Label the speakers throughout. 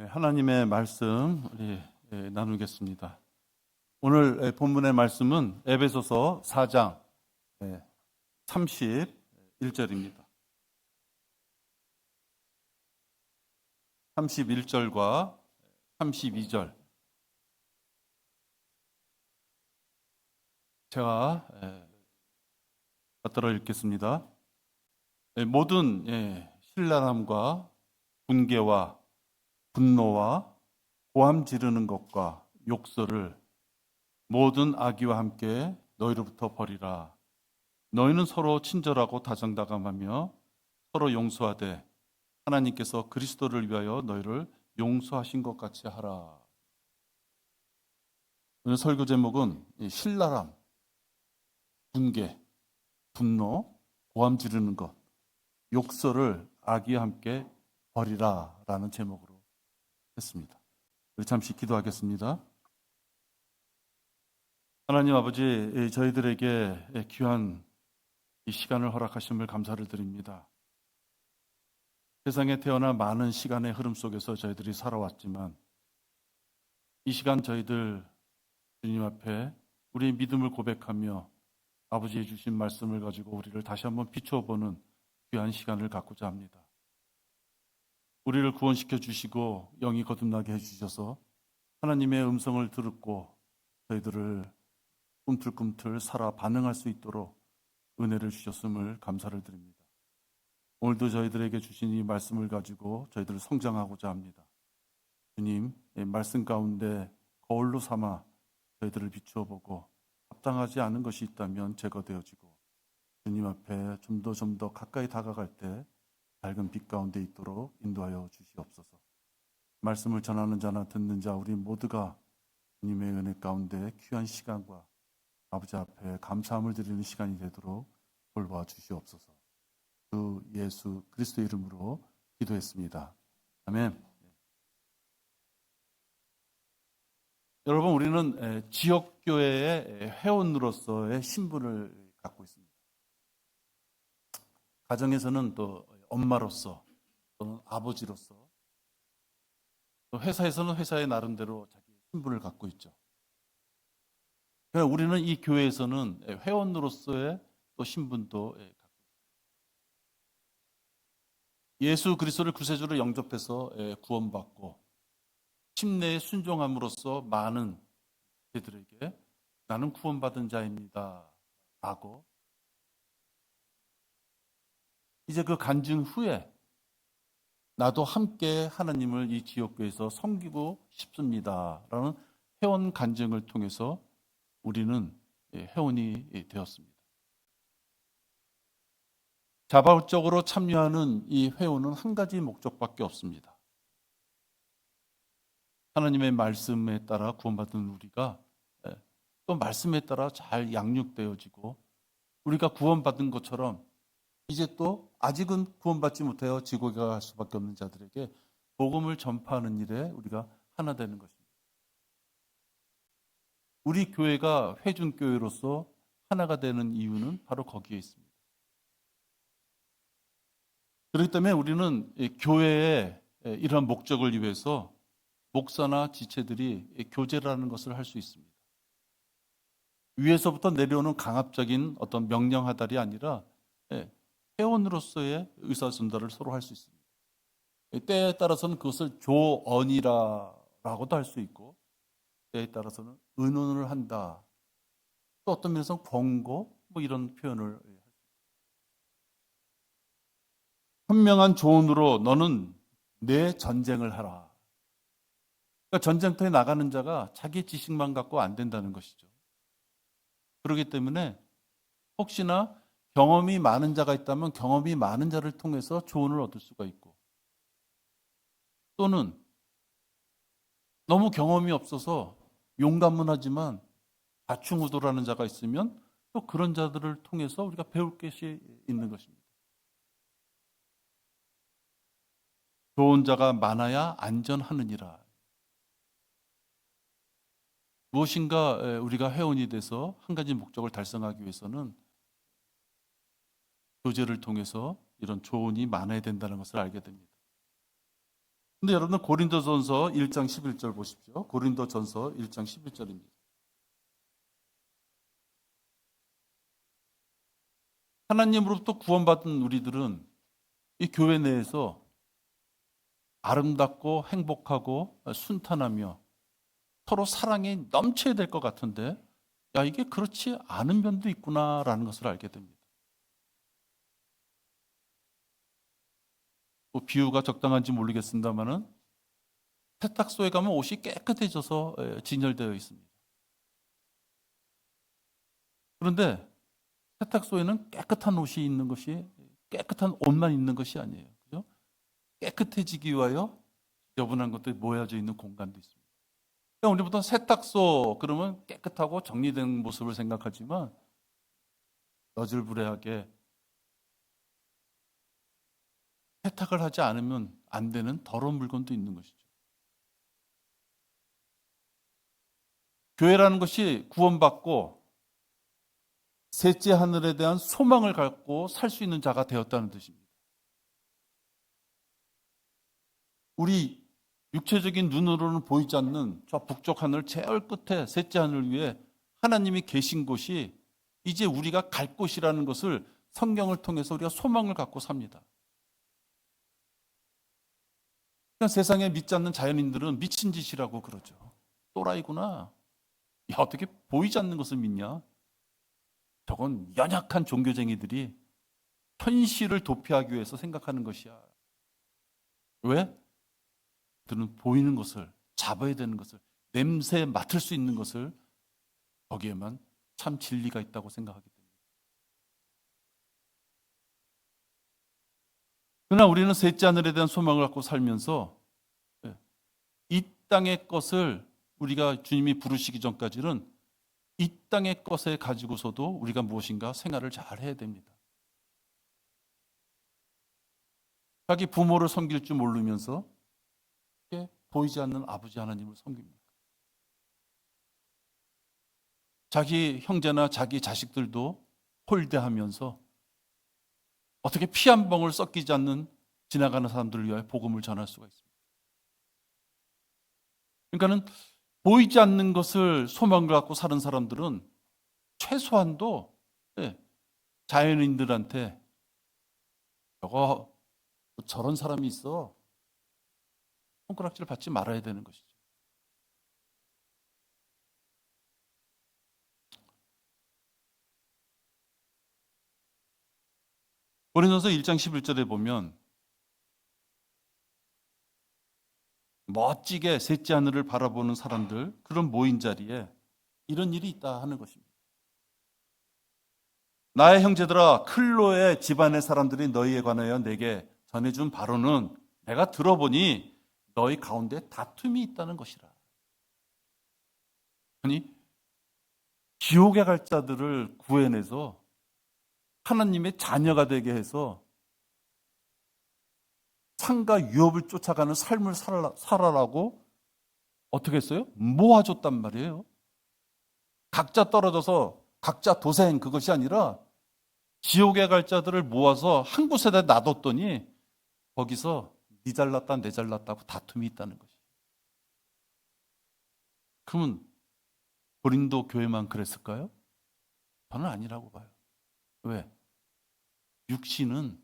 Speaker 1: 하나님의 말씀 우리 나누겠습니다. 오늘 본문의 말씀은 에베소서 4장 31절입니다. 31절과 32절 제가 받들어 읽겠습니다. 모든 신랄함과 분개와 분노와 고함 지르는 것과 욕설을 모든 악의와 함께 너희로부터 버리라. 너희는 서로 친절하고 다정다감하며 서로 용서하되 하나님께서 그리스도를 위하여 너희를 용서하신 것 같이 하라. 오늘 설교 제목은 신랄함, 분개, 분노, 고함 지르는 것, 욕설을 악의와 함께 버리라 라는 제목으로 했습니다. 우리 잠시 기도하겠습니다. 하나님 아버지, 저희들에게 귀한 이 시간을 허락하심을 감사를 드립니다. 세상에 태어나 많은 시간의 흐름 속에서 저희들이 살아왔지만 이 시간 저희들 주님 앞에 우리의 믿음을 고백하며 아버지의 주신 말씀을 가지고 우리를 다시 한번 비춰보는 귀한 시간을 갖고자 합니다. 우리를 구원시켜 주시고 영이 거듭나게 해주셔서 하나님의 음성을 듣고 저희들을 꿈틀꿈틀 살아 반응할 수 있도록 은혜를 주셨음을 감사를 드립니다. 오늘도 저희들에게 주신 이 말씀을 가지고 저희들을 성장하고자 합니다. 주님, 말씀 가운데 거울로 삼아 저희들을 비추어 보고 합당하지 않은 것이 있다면 제거되어지고 주님 앞에 좀 더 가까이 다가갈 때 밝은 빛 가운데 있도록 인도하여 주시옵소서. 말씀을 전하는 자나 듣는 자 우리 모두가 주님의 은혜 가운데 귀한 시간과 아버지 앞에 감사함을 드리는 시간이 되도록 돌봐 주시옵소서. 주 예수 그리스도 이름으로 기도했습니다. 아멘. 여러분, 우리는 지역교회의 회원으로서의 신분을 갖고 있습니다. 가정에서는 또 엄마로서 또는 아버지로서, 또 회사에서는 회사의 나름대로 자기 신분을 갖고 있죠. 그러나 우리는 이 교회에서는 회원으로서의 또 신분도 갖고 있습니다. 예수 그리스도를 구세주로 영접해서 구원받고 침례에 순종함으로써 많은 저희들에게 나는 구원받은 자입니다 라고 이제 그 간증 후에 나도 함께 하나님을 이 지역교회에서 섬기고 싶습니다 라는 회원 간증을 통해서 우리는 회원이 되었습니다. 자발적으로 참여하는 이 회원은 한 가지 목적밖에 없습니다. 하나님의 말씀에 따라 구원받은 우리가 또 말씀에 따라 잘 양육되어지고 우리가 구원받은 것처럼 이제 또 아직은 구원받지 못하여 지옥에 갈 수밖에 없는 자들에게 복음을 전파하는 일에 우리가 하나 되는 것입니다. 우리 교회가 회중교회로서 하나가 되는 이유는 바로 거기에 있습니다. 그렇기 때문에 우리는 교회의 이러한 목적을 위해서 목사나 지체들이 교제라는 것을 할 수 있습니다. 위에서부터 내려오는 강압적인 어떤 명령하달이 아니라 회원으로서의 의사전달을 서로 할 수 있습니다. 때에 따라서는 그것을 조언이라고도 할 수 있고 때에 따라서는 의논을 한다. 또 어떤 면에서는 권고 이런 표현을 할 수 있습니다. 현명한 조언으로 너는 내 전쟁을 하라. 그러니까 전쟁터에 나가는 자가 자기 지식만 갖고 안 된다는 것이죠. 그렇기 때문에 혹시나 경험이 많은 자가 있다면 경험이 많은 자를 통해서 조언을 얻을 수가 있고 또는 너무 경험이 없어서 용감은 하지만 좌충우돌하는 자가 있으면 또 그런 자들을 통해서 우리가 배울 것이 있는 것입니다. 좋은 자가 많아야 안전하느니라. 무엇인가 우리가 회원이 돼서 한 가지 목적을 달성하기 위해서는 교제를 통해서 이런 조언이 많아야 된다는 것을 알게 됩니다. 근데 여러분 고린도전서 1장 11절 보십시오. 고린도전서 1장 11절입니다. 하나님으로부터 구원받은 우리들은 이 교회 내에서 아름답고 행복하고 순탄하며 서로 사랑이 넘쳐야 될 것 같은데, 야, 이게 그렇지 않은 면도 있구나라는 것을 알게 됩니다. 뭐 비유가 적당한지 모르겠습니다만은 세탁소에 가면 옷이 깨끗해져서 진열되어 있습니다. 그런데 세탁소에는 깨끗한 옷이 있는 것이, 깨끗한 옷만 있는 것이 아니에요. 그죠? 깨끗해지기 위하여 여분한 것들이 모여져 있는 공간도 있습니다. 그러니까 우리 보통 세탁소 그러면 깨끗하고 정리된 모습을 생각하지만 너질부레하게 세탁을 하지 않으면 안 되는 더러운 물건도 있는 것이죠. 교회라는 것이 구원받고 셋째 하늘에 대한 소망을 갖고 살 수 있는 자가 되었다는 뜻입니다. 우리 육체적인 눈으로는 보이지 않는 저 북쪽 하늘 제일 끝에 셋째 하늘 위에 하나님이 계신 곳이 이제 우리가 갈 곳이라는 것을 성경을 통해서 우리가 소망을 갖고 삽니다. 그냥 세상에 믿지 않는 자연인들은 미친 짓이라고 그러죠. 또라이구나. 야, 어떻게 보이지 않는 것을 믿냐? 저건 연약한 종교쟁이들이 현실을 도피하기 위해서 생각하는 것이야. 왜? 그들은 보이는 것을, 잡아야 되는 것을, 냄새 맡을 수 있는 것을, 거기에만 참 진리가 있다고 생각하기 때문에. 그러나 우리는 셋째 하늘에 대한 소망을 갖고 살면서 이 땅의 것을 우리가 주님이 부르시기 전까지는 이 땅의 것에 가지고서도 우리가 무엇인가 생활을 잘 해야 됩니다. 자기 부모를 섬길 줄 모르면서 보이지 않는 아버지 하나님을 섬깁니까? 자기 형제나 자기 자식들도 홀대하면서 어떻게 피 한 방울 섞이지 않는 지나가는 사람들을 위하여 복음을 전할 수가 있습니다. 그러니까는 보이지 않는 것을 소망을 갖고 사는 사람들은 최소한도 자연인들한테 저런 사람이 있어, 손가락질 받지 말아야 되는 것이죠. 고린도서 1장 11절에 보면 멋지게 셋째 하늘을 바라보는 사람들, 그런 모인 자리에 이런 일이 있다 하는 것입니다. 나의 형제들아, 클로의 집안의 사람들이 너희에 관하여 내게 전해준 바로는 내가 들어보니 너희 가운데 다툼이 있다는 것이라. 아니, 지옥에 갈 자들을 구해내서 하나님의 자녀가 되게 해서 상과 유업을 쫓아가는 삶을 살아라고 어떻게 했어요? 모아줬단 말이에요. 각자 떨어져서 각자 도생, 그것이 아니라 지옥에 갈 자들을 모아서 한 곳에다 놔뒀더니 거기서 니 잘났다 내 잘났다고 다툼이 있다는 것이에요. 그러면 고린도 교회만 그랬을까요? 저는 아니라고 봐요. 왜? 육신은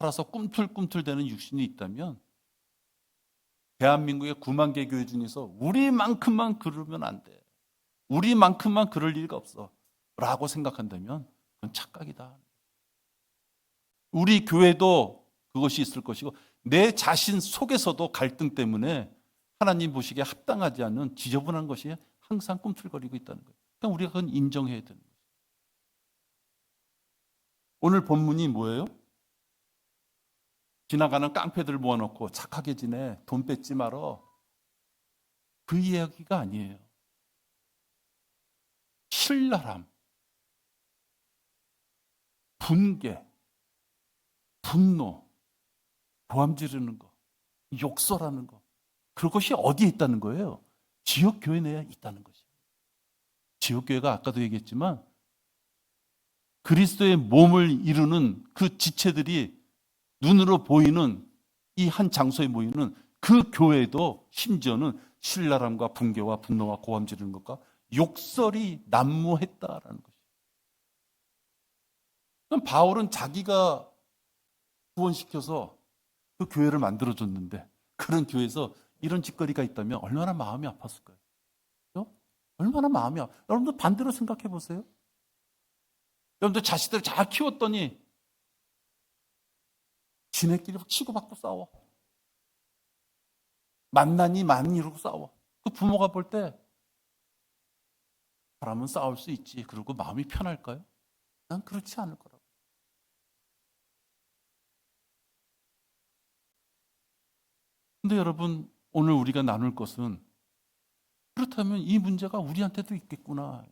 Speaker 1: 살아서 꿈틀꿈틀대는 육신이 있다면 대한민국의 9만 개 교회 중에서 우리만큼만 그러면 안 돼, 우리만큼만 그럴 리가 없어 라고 생각한다면 그건 착각이다. 우리 교회도 그것이 있을 것이고 내 자신 속에서도 갈등 때문에 하나님 보시기에 합당하지 않은 지저분한 것이 항상 꿈틀거리고 있다는 거예요. 그러니까 우리가 그건 인정해야 되는 거예요. 오늘 본문이 뭐예요? 지나가는 깡패들 모아놓고 착하게 지내, 돈 뺏지 말어, 그 이야기가 아니에요. 신랄함, 분개, 분노, 고함 지르는 거, 욕설하는 거, 그것이 어디에 있다는 거예요? 지역교회 내에 있다는 것이에요. 지역교회가 아까도 얘기했지만 그리스도의 몸을 이루는 그 지체들이 눈으로 보이는 이 한 장소에 모이는 그 교회도 심지어는 신랄함과 붕괴와 분노와 고함 지르는 것과 욕설이 난무했다라는 것이죠. 그럼 바울은 자기가 구원시켜서 그 교회를 만들어줬는데 그런 교회에서 이런 짓거리가 있다면 얼마나 마음이 아팠을까요? 그렇죠? 얼마나 마음이 여러분들 반대로 생각해 보세요. 여러분들 자식들 잘 키웠더니 지네끼리 치고받고 싸워. 만나니 많이 이러고 싸워. 그 부모가 볼 때 사람은 싸울 수 있지. 그리고 마음이 편할까요? 난 그렇지 않을 거라고. 근데 여러분, 오늘 우리가 나눌 것은 그렇다면 이 문제가 우리한테도 있겠구나.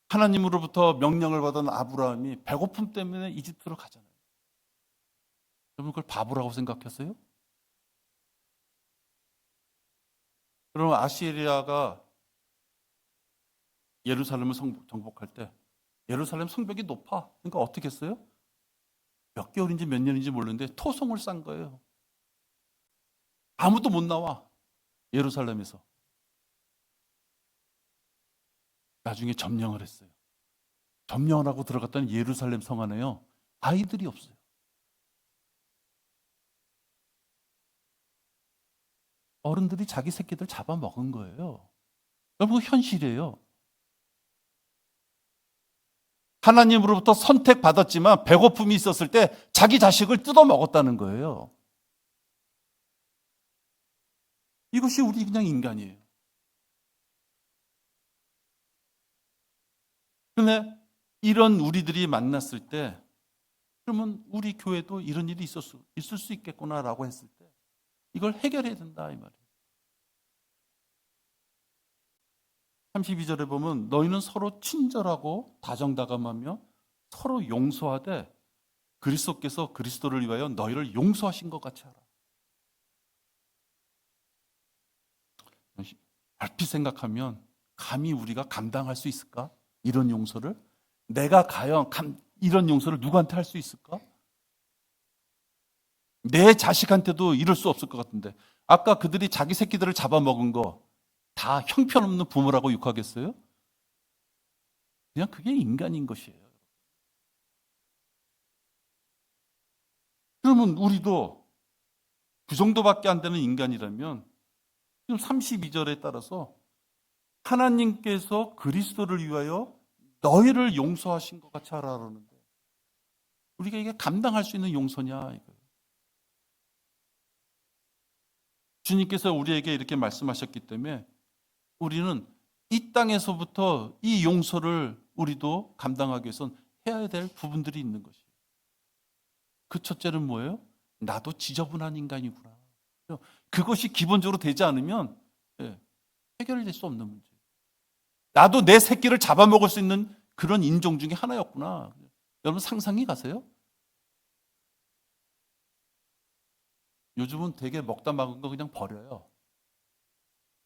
Speaker 1: 하나님으로부터 명령을 받은 아브라함이 배고픔 때문에 이집트로 가잖아요. 여러분 그걸 바보라고 생각했어요? 그럼 아시리아가 예루살렘을 정복할 때 예루살렘 성벽이 높아. 그러니까 어떻게 했어요? 몇 개월인지 몇 년인지 모르는데 토성을 싼 거예요. 아무도 못 나와. 예루살렘에서. 나중에 점령을 했어요. 점령을 하고 들어갔더니 예루살렘 성 안에요. 아이들이 없어요. 어른들이 자기 새끼들 잡아먹은 거예요. 여러분 현실이에요. 하나님으로부터 선택받았지만 배고픔이 있었을 때 자기 자식을 뜯어먹었다는 거예요. 이것이 우리 그냥 인간이에요. 그런데 이런 우리들이 만났을 때 그러면 우리 교회도 이런 일이 있을 수 있겠구나라고 했을 때 이걸 해결해야 된다 이 말이에요. 32절에 보면 너희는 서로 친절하고 다정다감하며 서로 용서하되 그리스도께서 그리스도를 위하여 너희를 용서하신 것 같이 하라. 얼핏 생각하면 감히 우리가 감당할 수 있을까? 이런 용서를? 내가 과연 이런 용서를 누구한테 할 수 있을까? 내 자식한테도 이럴 수 없을 것 같은데 아까 그들이 자기 새끼들을 잡아먹은 거 다 형편없는 부모라고 욕하겠어요? 그냥 그게 인간인 것이에요. 그러면 우리도 그 정도밖에 안 되는 인간이라면 지금 32절에 따라서 하나님께서 그리스도를 위하여 너희를 용서하신 것 같이 하라 그러는데 우리가 이게 감당할 수 있는 용서냐 이거예요. 주님께서 우리에게 이렇게 말씀하셨기 때문에 우리는 이 땅에서부터 이 용서를 우리도 감당하기 위해서는 해야 될 부분들이 있는 것이에요. 그 첫째는 뭐예요? 나도 지저분한 인간이구나. 그것이 기본적으로 되지 않으면 해결될 수 없는 문제예요. 나도 내 새끼를 잡아먹을 수 있는 그런 인종 중에 하나였구나. 여러분 상상이 가세요? 요즘은 되게 먹다 막은 거 그냥 버려요.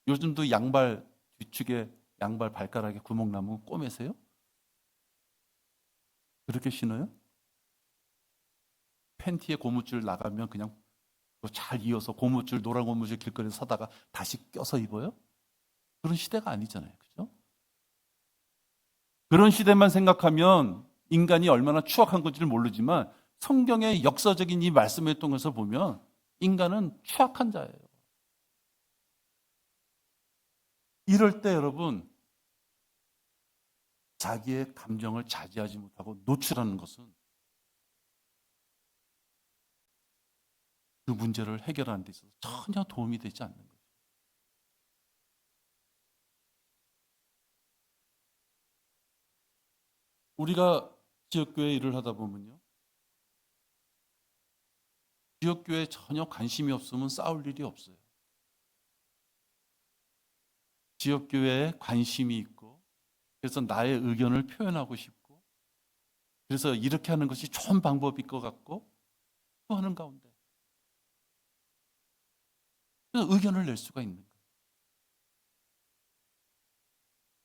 Speaker 1: 요즘도 양발 뒤축에 양발 발가락에 구멍 나면 꼬매세요? 그렇게 신어요? 팬티에 고무줄 나가면 그냥 잘 이어서 고무줄 노란 고무줄 길거리에서 사다가 다시 껴서 입어요? 그런 시대가 아니잖아요. 그죠? 그런 시대만 생각하면 인간이 얼마나 추악한 건지를 모르지만 성경의 역사적인 이 말씀을 통해서 보면 인간은 추악한 자예요. 이럴 때 여러분 자기의 감정을 자제하지 못하고 노출하는 것은 그 문제를 해결하는 데 있어서 전혀 도움이 되지 않는 거예요. 우리가 지역교회 일을 하다 보면요. 지역교회에 전혀 관심이 없으면 싸울 일이 없어요. 지역교회에 관심이 있고 그래서 나의 의견을 표현하고 싶고 그래서 이렇게 하는 것이 좋은 방법일 것 같고 또 하는 가운데 그래서 의견을 낼 수가 있는 거예요.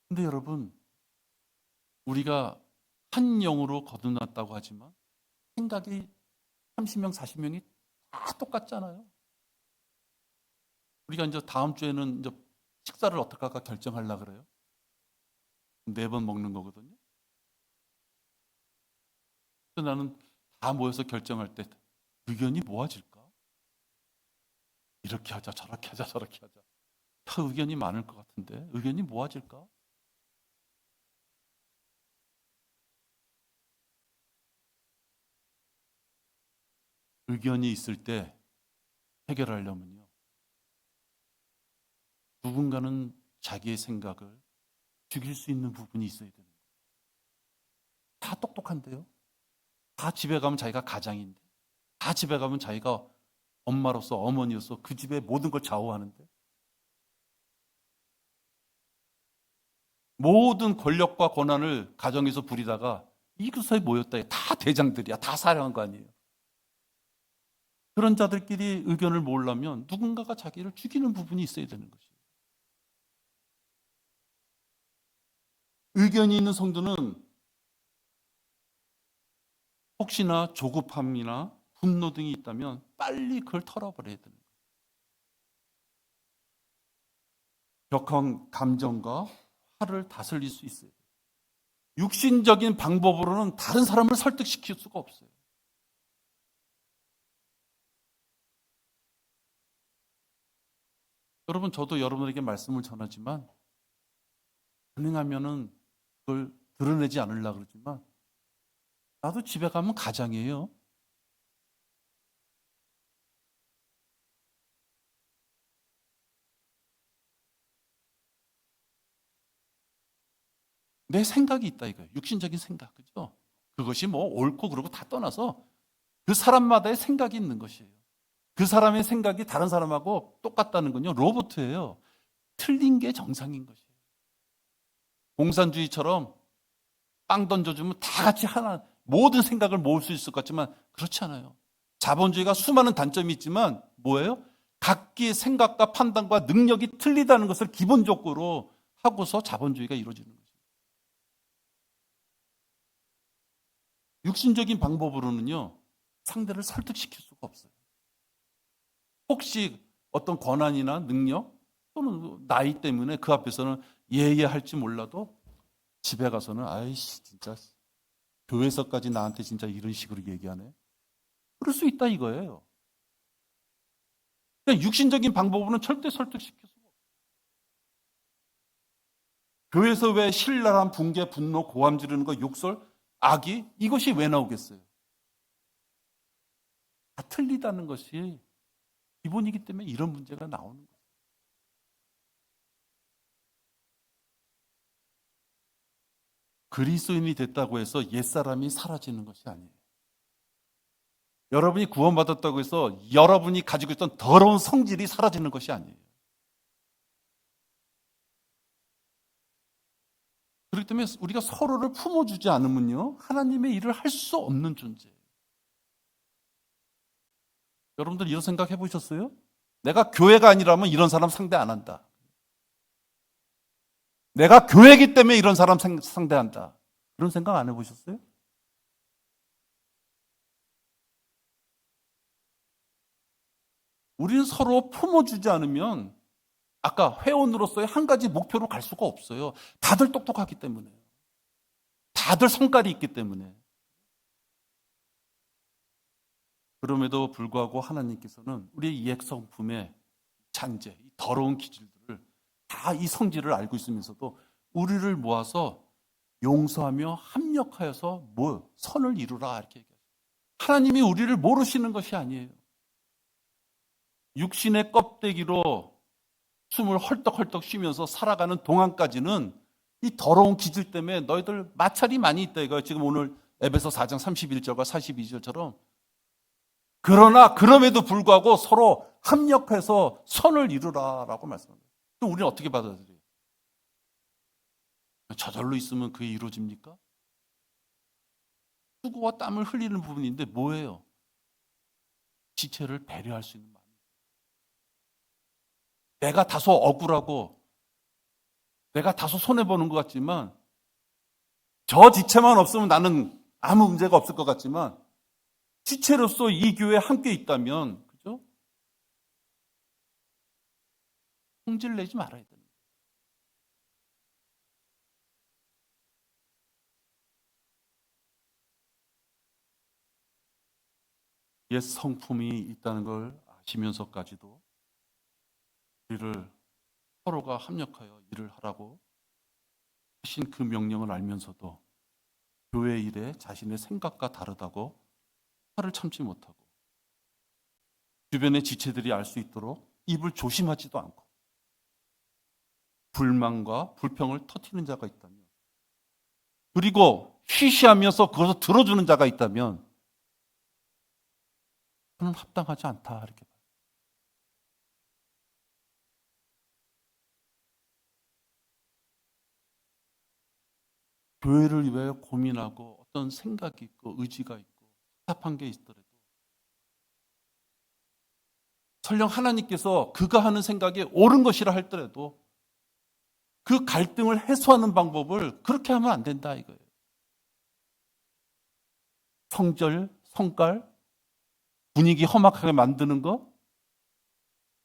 Speaker 1: 근데 여러분 우리가 한 영으로 거듭났다고 하지만 생각이 30명, 40명이 다 똑같잖아요. 우리가 이제 다음 주에는 이제 식사를 어떻게 할까 결정하려고 그래요. 4번 먹는 거거든요. 그래서 나는 다 모여서 결정할 때 의견이 모아질까? 이렇게 하자, 저렇게 하자, 저렇게 하자. 다 의견이 많을 것 같은데 의견이 모아질까? 의견이 있을 때 해결하려면요. 누군가는 자기의 생각을 죽일 수 있는 부분이 있어야 되는 거예요. 다 똑똑한데요. 다 집에 가면 자기가 가장인데, 다 집에 가면 자기가 엄마로서 어머니로서 그 집의 모든 걸 좌우하는데, 모든 권력과 권한을 가정에서 부리다가 이곳에 모였다. 다 대장들이야. 다 사령한 거 아니에요. 그런 자들끼리 의견을 모으려면 누군가가 자기를 죽이는 부분이 있어야 되는 것이에요. 의견이 있는 성도는 혹시나 조급함이나 분노 등이 있다면 빨리 그걸 털어버려야 되는 거예요. 격한 감정과 화를 다스릴 수 있어요. 육신적인 방법으로는 다른 사람을 설득시킬 수가 없어요. 여러분, 저도 여러분에게 말씀을 전하지만 가능하면은 그걸 드러내지 않으려고 그러지만 나도 집에 가면 가장이에요. 내 생각이 있다 이거예요. 육신적인 생각, 그죠? 그것이 뭐 옳고 그르고 다 떠나서 그 사람마다의 생각이 있는 것이에요. 그 사람의 생각이 다른 사람하고 똑같다는 건요, 로봇이에요. 틀린 게 정상인 것이에요. 공산주의처럼 빵 던져주면 다 같이 하나, 모든 생각을 모을 수 있을 것 같지만 그렇지 않아요. 자본주의가 수많은 단점이 있지만 뭐예요? 각기의 생각과 판단과 능력이 틀리다는 것을 기본적으로 하고서 자본주의가 이루어지는 거죠. 육신적인 방법으로는요, 상대를 설득시킬 수가 없어요. 혹시 어떤 권한이나 능력 또는 나이 때문에 그 앞에서는 예예할지 몰라도 집에 가서는 아이씨 진짜 교회에서까지 나한테 진짜 이런 식으로 얘기하네. 그럴 수 있다 이거예요. 그러니까 육신적인 방법으로는 절대 설득시킬 수가 없어요. 교회에서 왜 신랄한 붕괴, 분노, 고함 지르는 거, 욕설, 악이 이것이 왜 나오겠어요? 다 틀리다는 것이 기본이기 때문에 이런 문제가 나오는 거예요. 그리스도인이 됐다고 해서 옛사람이 사라지는 것이 아니에요. 여러분이 구원받았다고 해서 여러분이 가지고 있던 더러운 성질이 사라지는 것이 아니에요. 그렇기 때문에 우리가 서로를 품어주지 않으면요, 하나님의 일을 할 수 없는 존재예요. 여러분들 이런 생각 해보셨어요? 내가 교회가 아니라면 이런 사람 상대 안 한다. 내가 교회이기 때문에 이런 사람 상대한다. 그런 생각 안 해보셨어요? 우리는 서로 품어주지 않으면 아까 회원으로서의 한 가지 목표로 갈 수가 없어요. 다들 똑똑하기 때문에. 다들 성깔이 있기 때문에. 그럼에도 불구하고 하나님께서는 우리의 이액성품의 잔재, 이 더러운 기질들을 다 이 성질을 알고 있으면서도 우리를 모아서 용서하며 합력하여서 선을 이루라 이렇게 얘기하죠. 하나님이 우리를 모르시는 것이 아니에요. 육신의 껍데기로 숨을 헐떡헐떡 쉬면서 살아가는 동안까지는 이 더러운 기질 때문에 너희들 마찰이 많이 있다 이거예요. 지금 오늘 에베소 4장 31절과 42절처럼. 그러나 그럼에도 불구하고 서로 합력해서 선을 이루라라고 말씀합니다. 그럼 우리는 어떻게 받아들여요? 저절로 있으면 그게 이루어집니까? 수고와 땀을 흘리는 부분인데 뭐예요? 지체를 배려할 수 있는 마음. 내가 다소 억울하고 내가 다소 손해보는 것 같지만 저 지체만 없으면 나는 아무 문제가 없을 것 같지만 지체로서 이 교회에 함께 있다면, 그죠? 성질 내지 말아야 됩니다. 옛 성품이 있다는 걸 아시면서까지도 우리를 서로가 합력하여 일을 하라고 하신 그 명령을 알면서도 교회 일에 자신의 생각과 다르다고 화를 참지 못하고 주변의 지체들이 알 수 있도록 입을 조심하지도 않고 불만과 불평을 터뜨리는 자가 있다면, 그리고 쉬쉬하면서 그것을 들어주는 자가 있다면 그는 합당하지 않다, 이렇게 봐요. 교회를 위해 고민하고 어떤 생각이 있고 의지가 있고 답답한 게 있더라도 설령 하나님께서 그가 하는 생각이 옳은 것이라 할더라도 그 갈등을 해소하는 방법을 그렇게 하면 안 된다, 이거예요. 성질, 성깔, 분위기 험악하게 만드는 거,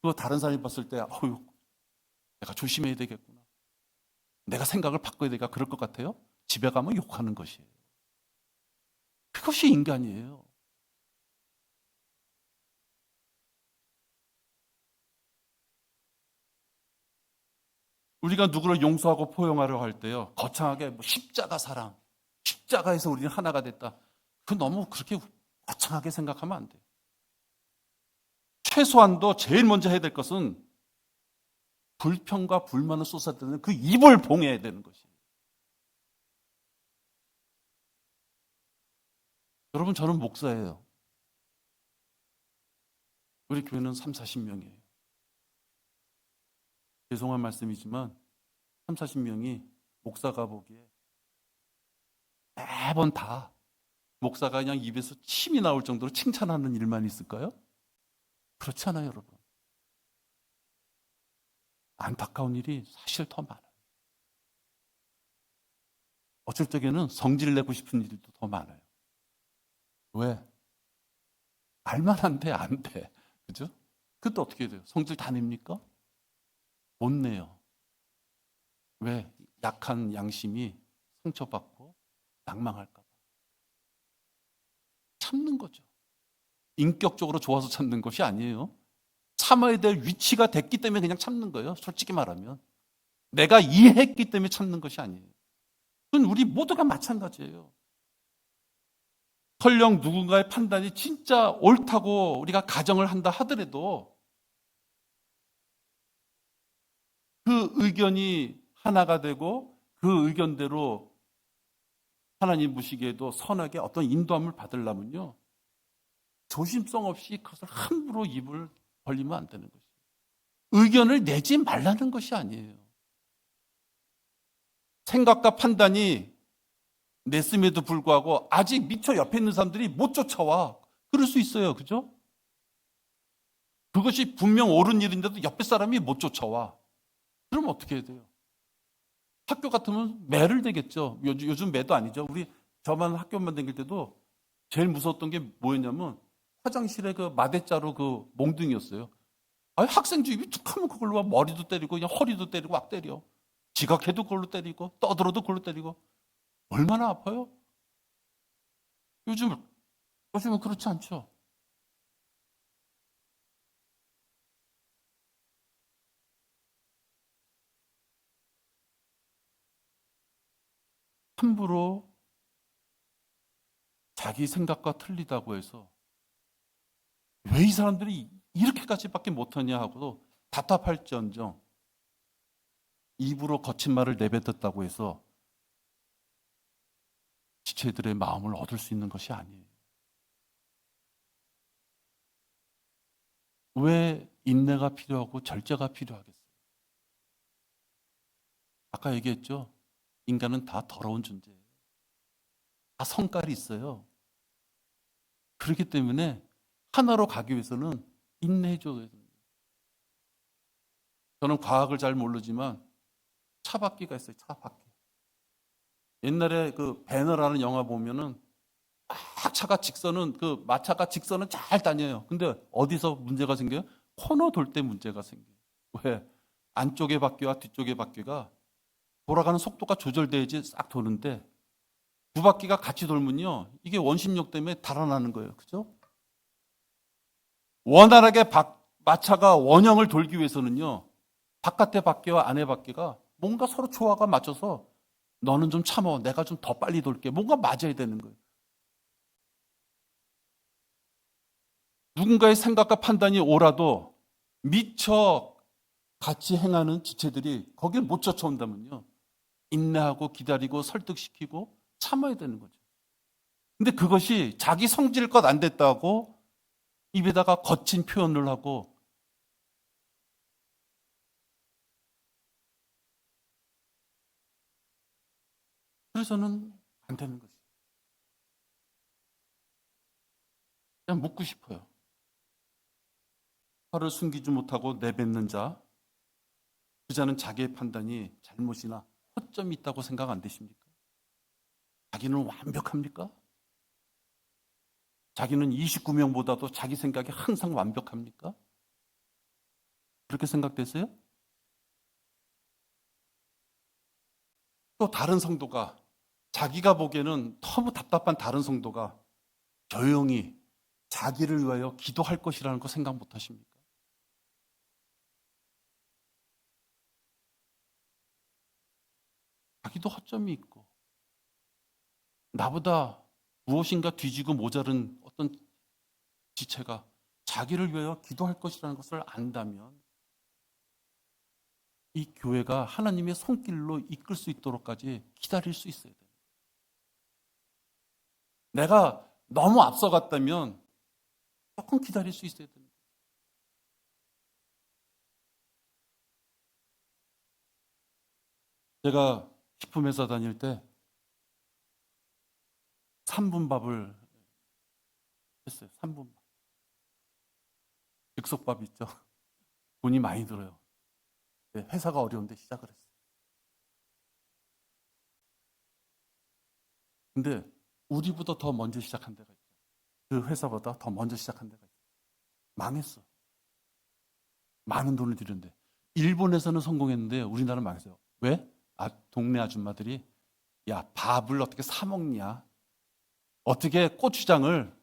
Speaker 1: 그거 다른 사람이 봤을 때 어휴, 내가 조심해야 되겠구나, 내가 생각을 바꿔야 되겠다, 그럴 것 같아요. 집에 가면 욕하는 것이에요. 그것이 인간이에요. 우리가 누구를 용서하고 포용하려 할 때요, 거창하게 뭐 십자가 사랑, 십자가에서 우리는 하나가 됐다, 그 너무 그렇게 거창하게 생각하면 안 돼요. 최소한도 제일 먼저 해야 될 것은 불평과 불만을 쏟아내는 그 입을 봉해야 되는 것이에요. 여러분, 저는 목사예요. 우리 교회는 3, 40명이에요. 죄송한 말씀이지만 3, 40명이 목사가 보기에 매번 다 목사가 그냥 입에서 침이 나올 정도로 칭찬하는 일만 있을까요? 그렇지 않아요, 여러분. 안타까운 일이 사실 더 많아요. 어쩔 적에는 성질 내고 싶은 일도 더 많아요. 왜? 알만한데 안 돼. 그죠? 그것도 어떻게 돼요? 성질 다 냅니까? 못 내요. 왜? 약한 양심이 상처받고 낭망할까 봐. 참는 거죠. 인격적으로 좋아서 참는 것이 아니에요. 참아야 될 위치가 됐기 때문에 그냥 참는 거예요. 솔직히 말하면. 내가 이해했기 때문에 참는 것이 아니에요. 그건 우리 모두가 마찬가지예요. 설령 누군가의 판단이 진짜 옳다고 우리가 가정을 한다 하더라도 그 의견이 하나가 되고 그 의견대로 하나님 보시기에도 선하게 어떤 인도함을 받으려면요, 조심성 없이 그것을 함부로 입을 벌리면 안 되는 것이에요. 의견을 내지 말라는 것이 아니에요. 생각과 판단이 냈음에도 불구하고 아직 미처 옆에 있는 사람들이 못 쫓아와. 그럴 수 있어요. 그죠? 그것이 분명 옳은 일인데도 옆에 사람이 못 쫓아와. 그럼 어떻게 해야 돼요? 학교 같으면 매를 대겠죠. 요즘 매도 아니죠. 우리 저만 학교만 다닐 때도 제일 무서웠던 게 뭐였냐면 화장실에 그 마대자루 그 몽둥이였어요. 아니, 학생 주입이 툭 하면 그걸로 막 머리도 때리고 그냥 허리도 때리고 막 때려. 지각해도 그걸로 때리고 떠들어도 그걸로 때리고. 얼마나 아파요? 요즘은 그렇지 않죠. 함부로 자기 생각과 틀리다고 해서 왜 이 사람들이 이렇게까지밖에 못하냐 하고도 답답할지언정 입으로 거친 말을 내뱉었다고 해서 지체들의 마음을 얻을 수 있는 것이 아니에요. 왜 인내가 필요하고 절제가 필요하겠어요? 아까 얘기했죠. 인간은 다 더러운 존재예요. 다 성깔이 있어요. 그렇기 때문에 하나로 가기 위해서는 인내해줘야 됩니다. 저는 과학을 잘 모르지만 차바퀴가 있어요. 차바퀴. 옛날에 그 배너라는 영화 보면은 막 차가 직선은 그 마차가 직선은 잘 다녀요. 근데 어디서 문제가 생겨요? 코너 돌 때 문제가 생겨요. 왜? 안쪽의 바퀴와 뒤쪽의 바퀴가 돌아가는 속도가 조절돼야지 싹 도는데 두 바퀴가 같이 돌면요. 이게 원심력 때문에 달아나는 거예요. 그죠? 원활하게 마차가 원형을 돌기 위해서는요. 바깥의 바퀴와 안의 바퀴가 뭔가 서로 조화가 맞춰서 너는 좀 참어. 내가 좀 더 빨리 돌게. 뭔가 맞아야 되는 거예요. 누군가의 생각과 판단이 옳아도 미처 같이 행하는 지체들이 거길 못 쫓아온다면요. 인내하고 기다리고 설득시키고 참아야 되는 거죠. 근데 그것이 자기 성질껏 안 됐다고 입에다가 거친 표현을 하고 그래서는 안 되는 거죠. 그냥 묻고 싶어요. 화를 숨기지 못하고 내뱉는 자, 그 자는 자기의 판단이 잘못이나 허점이 있다고 생각 안 되십니까? 자기는 완벽합니까? 자기는 29명보다도 자기 생각이 항상 완벽합니까? 그렇게 생각되세요? 또 다른 성도가 자기가 보기에는 너무 답답한 다른 성도가 조용히 자기를 위하여 기도할 것이라는 거 생각 못 하십니까? 자기도 허점이 있고 나보다 무엇인가 뒤지고 모자른 어떤 지체가 자기를 위하여 기도할 것이라는 것을 안다면 이 교회가 하나님의 손길로 이끌 수 있도록까지 기다릴 수 있어야 돼요. 내가 너무 앞서갔다면 조금 기다릴 수 있어야 됩니다. 제가 식품회사 다닐 때 3분밥을 했어요. 3분밥. 즉석밥 있죠. 돈이 많이 들어요. 회사가 어려운데 시작을 했어요. 근데 우리보다 더 먼저 시작한 데가 있죠. 그 회사보다 더 먼저 시작한 데가 있어요. 망했어. 많은 돈을 들였는데. 일본에서는 성공했는데 우리나라는 망했어요. 왜? 동네 아줌마들이 야, 밥을 어떻게 사 먹냐? 어떻게 고추장을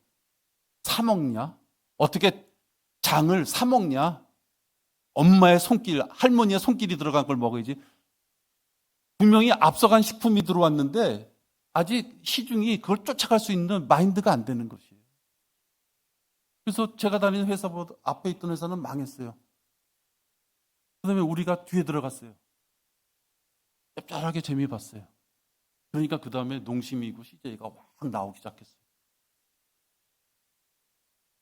Speaker 1: 사 먹냐? 어떻게 장을 사 먹냐? 엄마의 손길, 할머니의 손길이 들어간 걸 먹어야지. 분명히 앞서간 식품이 들어왔는데 아직 시중이 그걸 쫓아갈 수 있는 마인드가 안 되는 것이에요. 그래서 제가 다니는 회사보다 앞에 있던 회사는 망했어요. 그 다음에 우리가 뒤에 들어갔어요. 짭짤하게 재미 봤어요. 그러니까 그 다음에 농심이고 CJ가 확 나오기 시작했어요.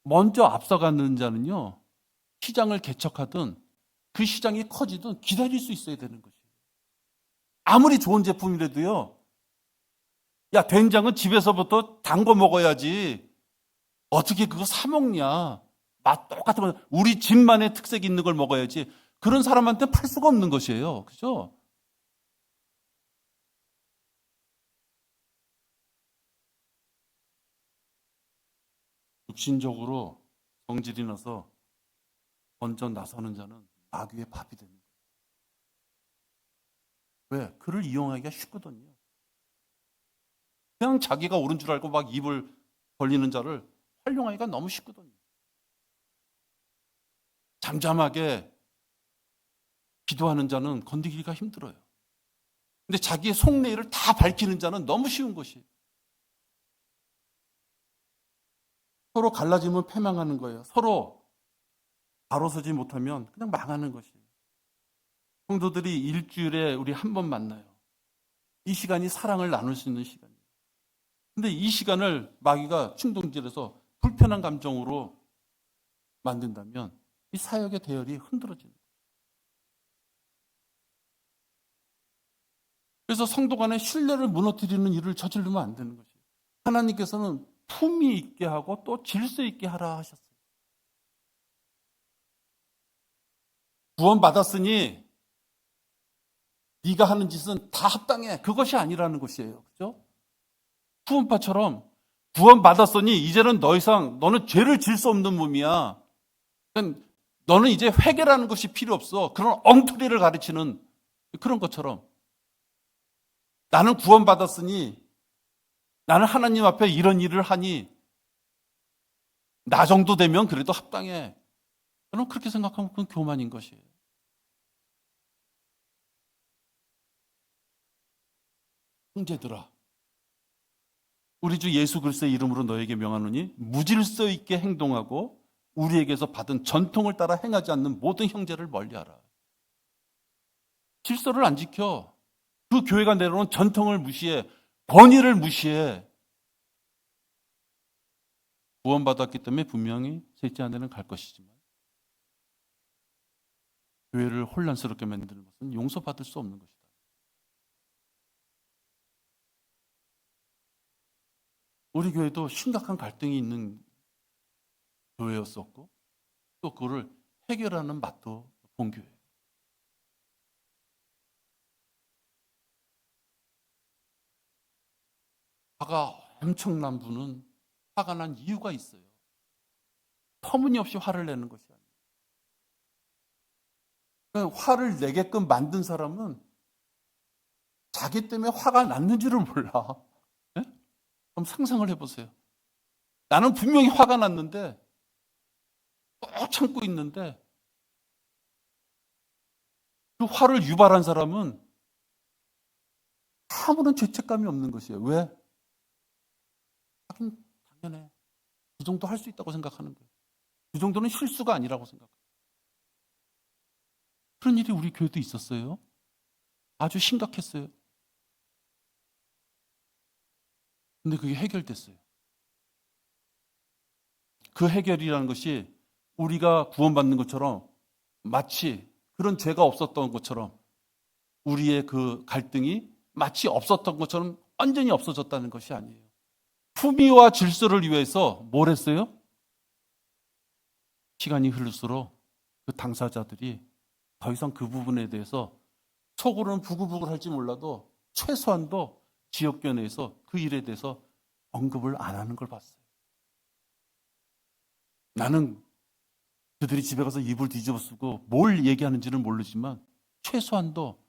Speaker 1: 먼저 앞서가는 자는요, 시장을 개척하든 그 시장이 커지든 기다릴 수 있어야 되는 것이에요. 아무리 좋은 제품이라도요, 야, 된장은 집에서부터 담궈 먹어야지. 어떻게 그거 사 먹냐? 맛 똑같은 거, 우리 집만의 특색이 있는 걸 먹어야지. 그런 사람한테 팔 수가 없는 것이에요. 그죠? 육신적으로 성질이 나서 먼저 나서는 자는 마귀의 밥이 되는 거예요. 왜? 그를 이용하기가 쉽거든요. 그냥 자기가 옳은 줄 알고 막 입을 벌리는 자를 활용하기가 너무 쉽거든요. 잠잠하게 기도하는 자는 건드리기가 힘들어요. 근데 자기의 속내를 다 밝히는 자는 너무 쉬운 것이에요. 서로 갈라지면 패망하는 거예요. 서로 바로 서지 못하면 그냥 망하는 것이에요. 성도들이 일주일에 우리 한 번 만나요. 이 시간이 사랑을 나눌 수 있는 시간이에요. 근데 이 시간을 마귀가 충동질해서 불편한 감정으로 만든다면 이 사역의 대열이 흔들어지는 거예요. 그래서 성도 간의 신뢰를 무너뜨리는 일을 저지르면 안 되는 것이에요. 하나님께서는 품위 있게 하고 또 질서 있게 하라 하셨어요. 구원받았으니 네가 하는 짓은 다 합당해. 그것이 아니라는 것이에요. 그죠? 구원파처럼 구원받았으니 이제는 더 이상 너는 죄를 질 수 없는 몸이야. 그러니까 너는 이제 회개라는 것이 필요 없어. 그런 엉터리를 가르치는 그런 것처럼 나는 구원받았으니 나는 하나님 앞에 이런 일을 하니 나 정도 되면 그래도 합당해. 저는 그렇게 생각하면 그건 교만인 것이에요. 형제들아, 우리 주 예수 그리스도의 이름으로 너에게 명하노니 무질서 있게 행동하고 우리에게서 받은 전통을 따라 행하지 않는 모든 형제를 멀리하라. 질서를 안 지켜. 그 교회가 내려놓은 전통을 무시해. 권위를 무시해. 구원받았기 때문에 분명히 셋째 데는 갈 것이지만 교회를 혼란스럽게 만드는 것은 용서받을 수 없는 것이다. 우리 교회도 심각한 갈등이 있는 교회였었고 또 그거를 해결하는 맛도 본 교회. 화가 엄청난 분은 화가 난 이유가 있어요. 터무니없이 화를 내는 것이 아니에요. 화를 내게끔 만든 사람은 자기 때문에 화가 났는지를 몰라. 네? 그럼 상상을 해보세요. 나는 분명히 화가 났는데 꼭 참고 있는데 그 화를 유발한 사람은 아무런 죄책감이 없는 것이에요. 왜? 하긴 당연해. 그 정도 할 수 있다고 생각하는 거예요. 그 정도는 실수가 아니라고 생각해요. 그런 일이 우리 교회도 있었어요. 아주 심각했어요. 근데 그게 해결됐어요. 그 해결이라는 것이 우리가 구원받는 것처럼 마치 그런 죄가 없었던 것처럼 우리의 그 갈등이 마치 없었던 것처럼 완전히 없어졌다는 것이 아니에요. 품위와 질서를 위해서 뭘 했어요? 시간이 흐를수록 그 당사자들이 더 이상 그 부분에 대해서 속으로는 부글부글 할지 몰라도 최소한도 지역교 내에서 그 일에 대해서 언급을 안 하는 걸 봤어요. 나는 그들이 집에 가서 입을 뒤집어 쓰고 뭘 얘기하는지는 모르지만 최소한도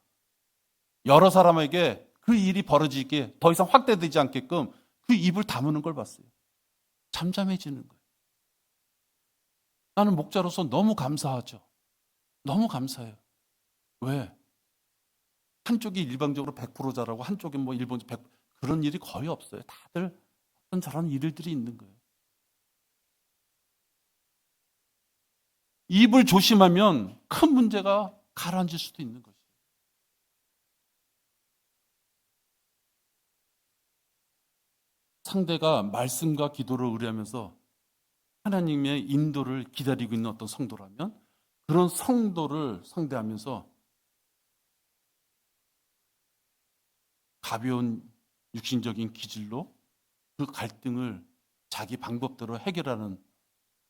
Speaker 1: 여러 사람에게 그 일이 벌어지게 더 이상 확대되지 않게끔 그 입을 다무는 걸 봤어요. 잠잠해지는 거예요. 나는 목자로서 너무 감사하죠. 너무 감사해요. 왜? 한쪽이 일방적으로 100% 잘하고 한쪽이 뭐 일본 100% 그런 일이 거의 없어요. 다들 어떤 잘하는 일들이 있는 거예요. 입을 조심하면 큰 문제가 가라앉을 수도 있는 것이에요. 상대가 말씀과 기도를 의뢰하면서 하나님의 인도를 기다리고 있는 어떤 성도라면 그런 성도를 상대하면서 가벼운 육신적인 기질로 그 갈등을 자기 방법대로 해결하는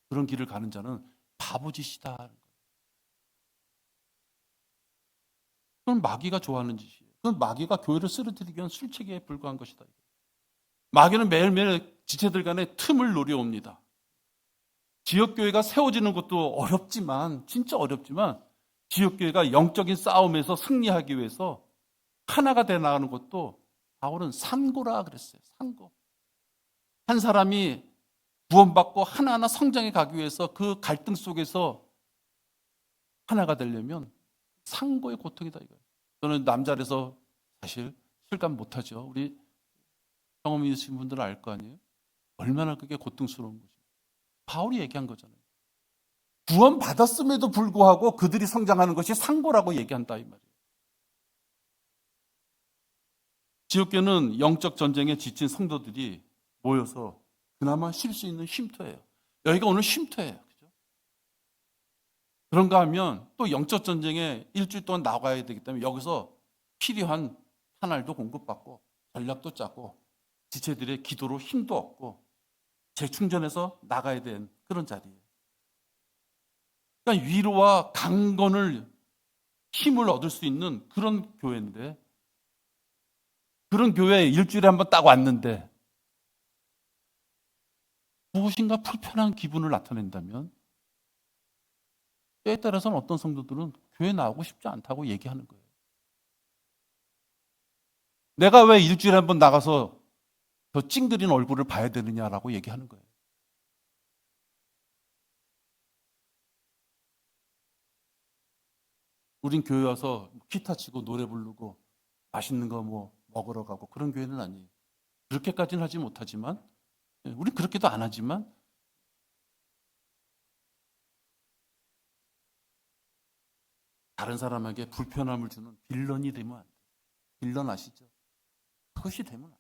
Speaker 1: 그런 길을 가는 자는 바보짓이다. 그건 마귀가 좋아하는 짓이에요. 그건 마귀가 교회를 쓰러뜨리기 위한 술책에 불과한 것이다. 마귀는 매일매일 지체들 간에 틈을 노려옵니다. 지역교회가 세워지는 것도 어렵지만 진짜 어렵지만 지역교회가 영적인 싸움에서 승리하기 위해서 하나가 돼 나가는 것도 바울은 산고라 그랬어요. 산고. 한 사람이 구원받고 하나하나 성장해 가기 위해서 그 갈등 속에서 하나가 되려면 상고의 고통이다 이거예요. 저는 남자라서 사실 실감 못하죠. 우리 경험이 있으신 분들은 알 거 아니에요. 얼마나 그게 고통스러운 거죠. 바울이 얘기한 거잖아요. 구원받았음에도 불구하고 그들이 성장하는 것이 상고라고 얘기한다 이 말이에요. 지역교회는 영적 전쟁에 지친 성도들이 모여서 그나마 쉴 수 있는 쉼터예요. 여기가 오늘 쉼터예요. 그죠? 그런가 하면 또 영적 전쟁에 일주일 동안 나가야 되기 때문에 여기서 필요한 탄알도 공급받고 전략도 짜고 지체들의 기도로 힘도 얻고 재충전해서 나가야 되는 그런 자리예요. 그러니까 위로와 강건을 힘을 얻을 수 있는 그런 교회인데, 그런 교회에 일주일에 한 번 딱 왔는데 무엇인가 불편한 기분을 나타낸다면, 때에 따라서는 어떤 성도들은 교회 나오고 싶지 않다고 얘기하는 거예요. 내가 왜 일주일에 한 번 나가서 저 찡그린 얼굴을 봐야 되느냐라고 얘기하는 거예요. 우린 교회 와서 기타 치고 노래 부르고 맛있는 거 뭐 먹으러 가고 그런 교회는 아니에요. 그렇게까지는 하지 못하지만, 우린 그렇게도 안 하지만, 다른 사람에게 불편함을 주는 빌런이 되면 안 돼요. 빌런 아시죠? 그것이 되면 안 돼요.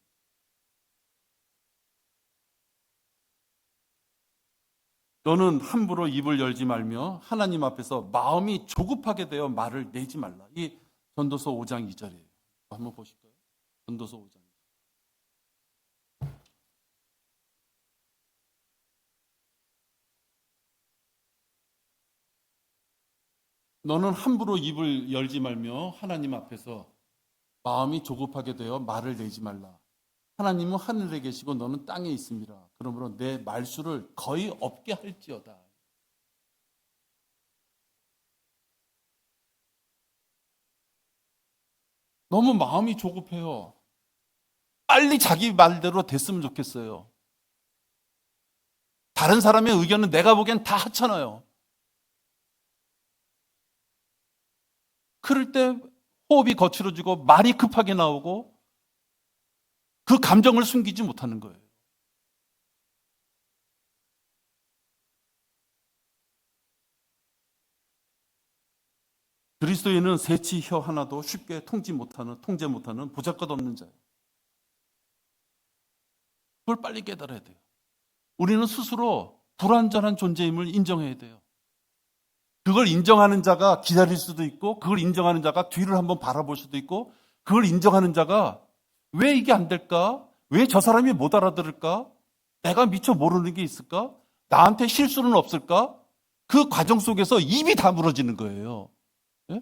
Speaker 1: 너는 함부로 입을 열지 말며 하나님 앞에서 마음이 조급하게 되어 말을 내지 말라. 이 전도서 5장 2절이에요. 한번 보실까요? 전도서 5장. 너는 함부로 입을 열지 말며 하나님 앞에서 마음이 조급하게 되어 말을 내지 말라. 하나님은 하늘에 계시고 너는 땅에 있습니다. 그러므로 내 말수를 거의 없게 할지어다. 너무 마음이 조급해요. 빨리 자기 말대로 됐으면 좋겠어요. 다른 사람의 의견은 내가 보기엔 다 하찮아요. 그럴 때 호흡이 거칠어지고 말이 급하게 나오고 그 감정을 숨기지 못하는 거예요. 그리스도인은 새치 혀 하나도 쉽게 통제 못하는 보잘것없는 자예요. 그걸 빨리 깨달아야 돼요. 우리는 스스로 불완전한 존재임을 인정해야 돼요. 그걸 인정하는 자가 기다릴 수도 있고, 그걸 인정하는 자가 뒤를 한번 바라볼 수도 있고, 그걸 인정하는 자가 왜 이게 안 될까? 왜 저 사람이 못 알아들을까? 내가 미처 모르는 게 있을까? 나한테 실수는 없을까? 그 과정 속에서 입이 다물어지는 거예요. 예?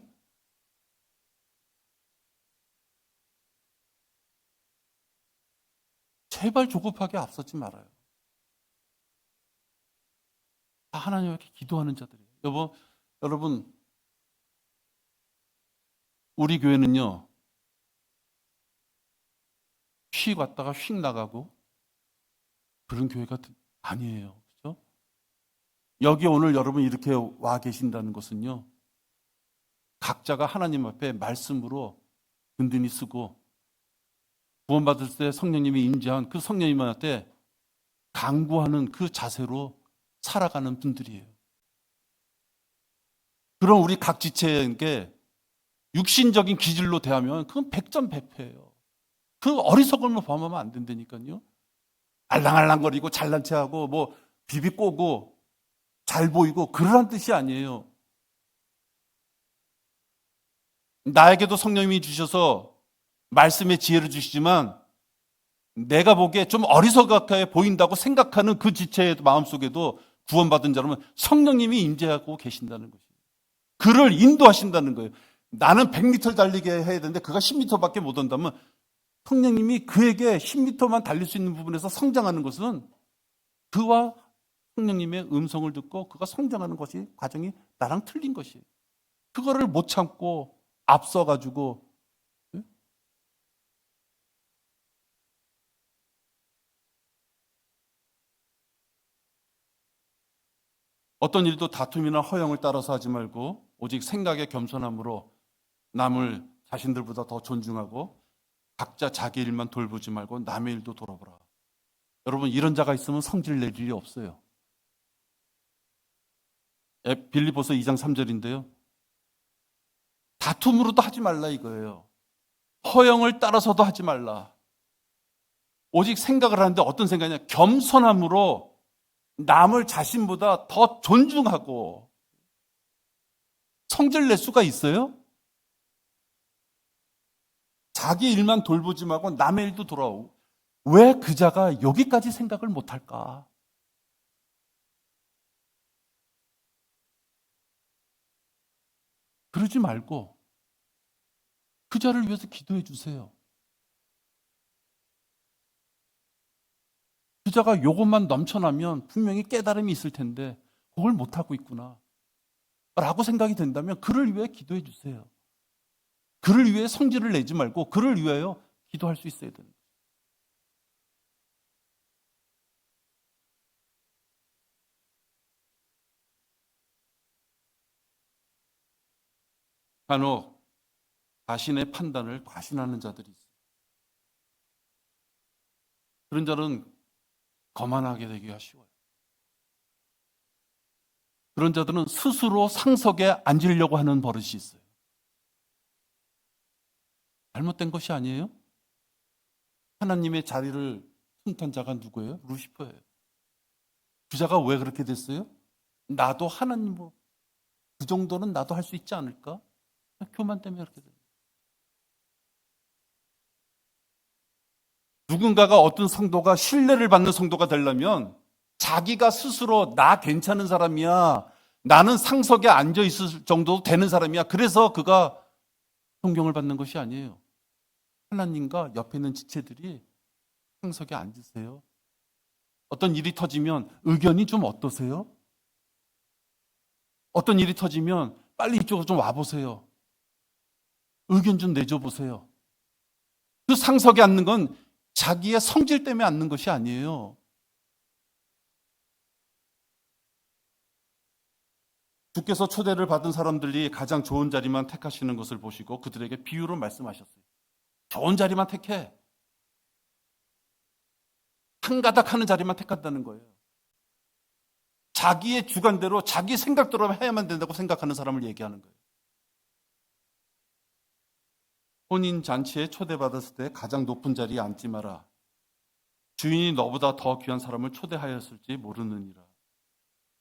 Speaker 1: 제발 조급하게 앞서지 말아요. 다 하나님께 기도하는 자들이에요. 여러분, 우리 교회는요, 휙 왔다가 휙 나가고 그런 교회가 아니에요. 그렇죠? 여기 오늘 여러분 이렇게 와 계신다는 것은요, 각자가 하나님 앞에 말씀으로 든든히 쓰고 구원받을 때 성령님이 임재한 그 성령님한테 강구하는 그 자세로 살아가는 분들이에요. 그럼 우리 각 지체에게 육신적인 기질로 대하면 그건 백전백패예요. 그 어리석음을 범하면 안 된다니까요. 알랑알랑거리고 잘난 체하고 뭐 비비꼬고 잘 보이고 그러란 뜻이 아니에요. 나에게도 성령님이 주셔서 말씀의 지혜를 주시지만 내가 보기에 좀 어리석게 보인다고 생각하는 그 지체의 마음속에도 구원받은 자라면 성령님이 임재하고 계신다는 것이에요. 그를 인도하신다는 거예요. 나는 100m 달리게 해야 되는데 그가 10m밖에 못 온다면 성령님이 그에게 10m만 달릴 수 있는 부분에서 성장하는 것은 그와 성령님의 음성을 듣고 그가 성장하는 것이 과정이 나랑 틀린 것이에요. 그거를 못 참고 앞서가지고 어떤 일도 다툼이나 허영을 따라서 하지 말고 오직 생각의 겸손함으로 남을 자신들보다 더 존중하고 각자 자기 일만 돌보지 말고 남의 일도 돌아보라. 여러분 이런 자가 있으면 성질 낼 일이 없어요. 빌립보서 2장 3절인데요. 다툼으로도 하지 말라 이거예요. 허영을 따라서도 하지 말라. 오직 생각을 하는데 어떤 생각이냐? 겸손함으로 남을 자신보다 더 존중하고. 성질 낼 수가 있어요? 자기 일만 돌보지 말고 남의 일도 돌아오고. 왜 그 자가 여기까지 생각을 못할까? 그러지 말고 그 자를 위해서 기도해 주세요. 그 자가 요것만 넘쳐나면 분명히 깨달음이 있을 텐데 그걸 못하고 있구나 라고 생각이 된다면 그를 위해 기도해 주세요. 그를 위해 성질을 내지 말고 그를 위하여 기도할 수 있어야 됩니다. 간혹 자신의 판단을 과신하는 자들이 있어요. 그런 자는 거만하게 되기가 쉬워요. 그런 자들은 스스로 상석에 앉으려고 하는 버릇이 있어요. 잘못된 것이 아니에요? 하나님의 자리를 틈탄 자가 누구예요? 루시퍼예요. 그 자가 왜 그렇게 됐어요? 나도 하나님 그 정도는 나도 할 수 있지 않을까? 교만 때문에 그렇게 돼요. 누군가가 어떤 성도가 신뢰를 받는 성도가 되려면 자기가 스스로 나 괜찮은 사람이야. 나는 상석에 앉아 있을 정도 되는 사람이야. 그래서 그가 존경을 받는 것이 아니에요. 하나님과 옆에 있는 지체들이 상석에 앉으세요. 어떤 일이 터지면 의견이 좀 어떠세요? 어떤 일이 터지면 빨리 이쪽으로 좀 와보세요. 의견 좀 내줘 보세요. 그 상석에 앉는 건 자기의 성질 때문에 앉는 것이 아니에요. 주께서 초대를 받은 사람들이 가장 좋은 자리만 택하시는 것을 보시고 그들에게 비유로 말씀하셨어요. 좋은 자리만 택해. 한가닥 하는 자리만 택한다는 거예요. 자기의 주관대로 자기 생각대로 해야만 된다고 생각하는 사람을 얘기하는 거예요. 혼인 잔치에 초대받았을 때 가장 높은 자리에 앉지 마라. 주인이 너보다 더 귀한 사람을 초대하였을지 모르느니라.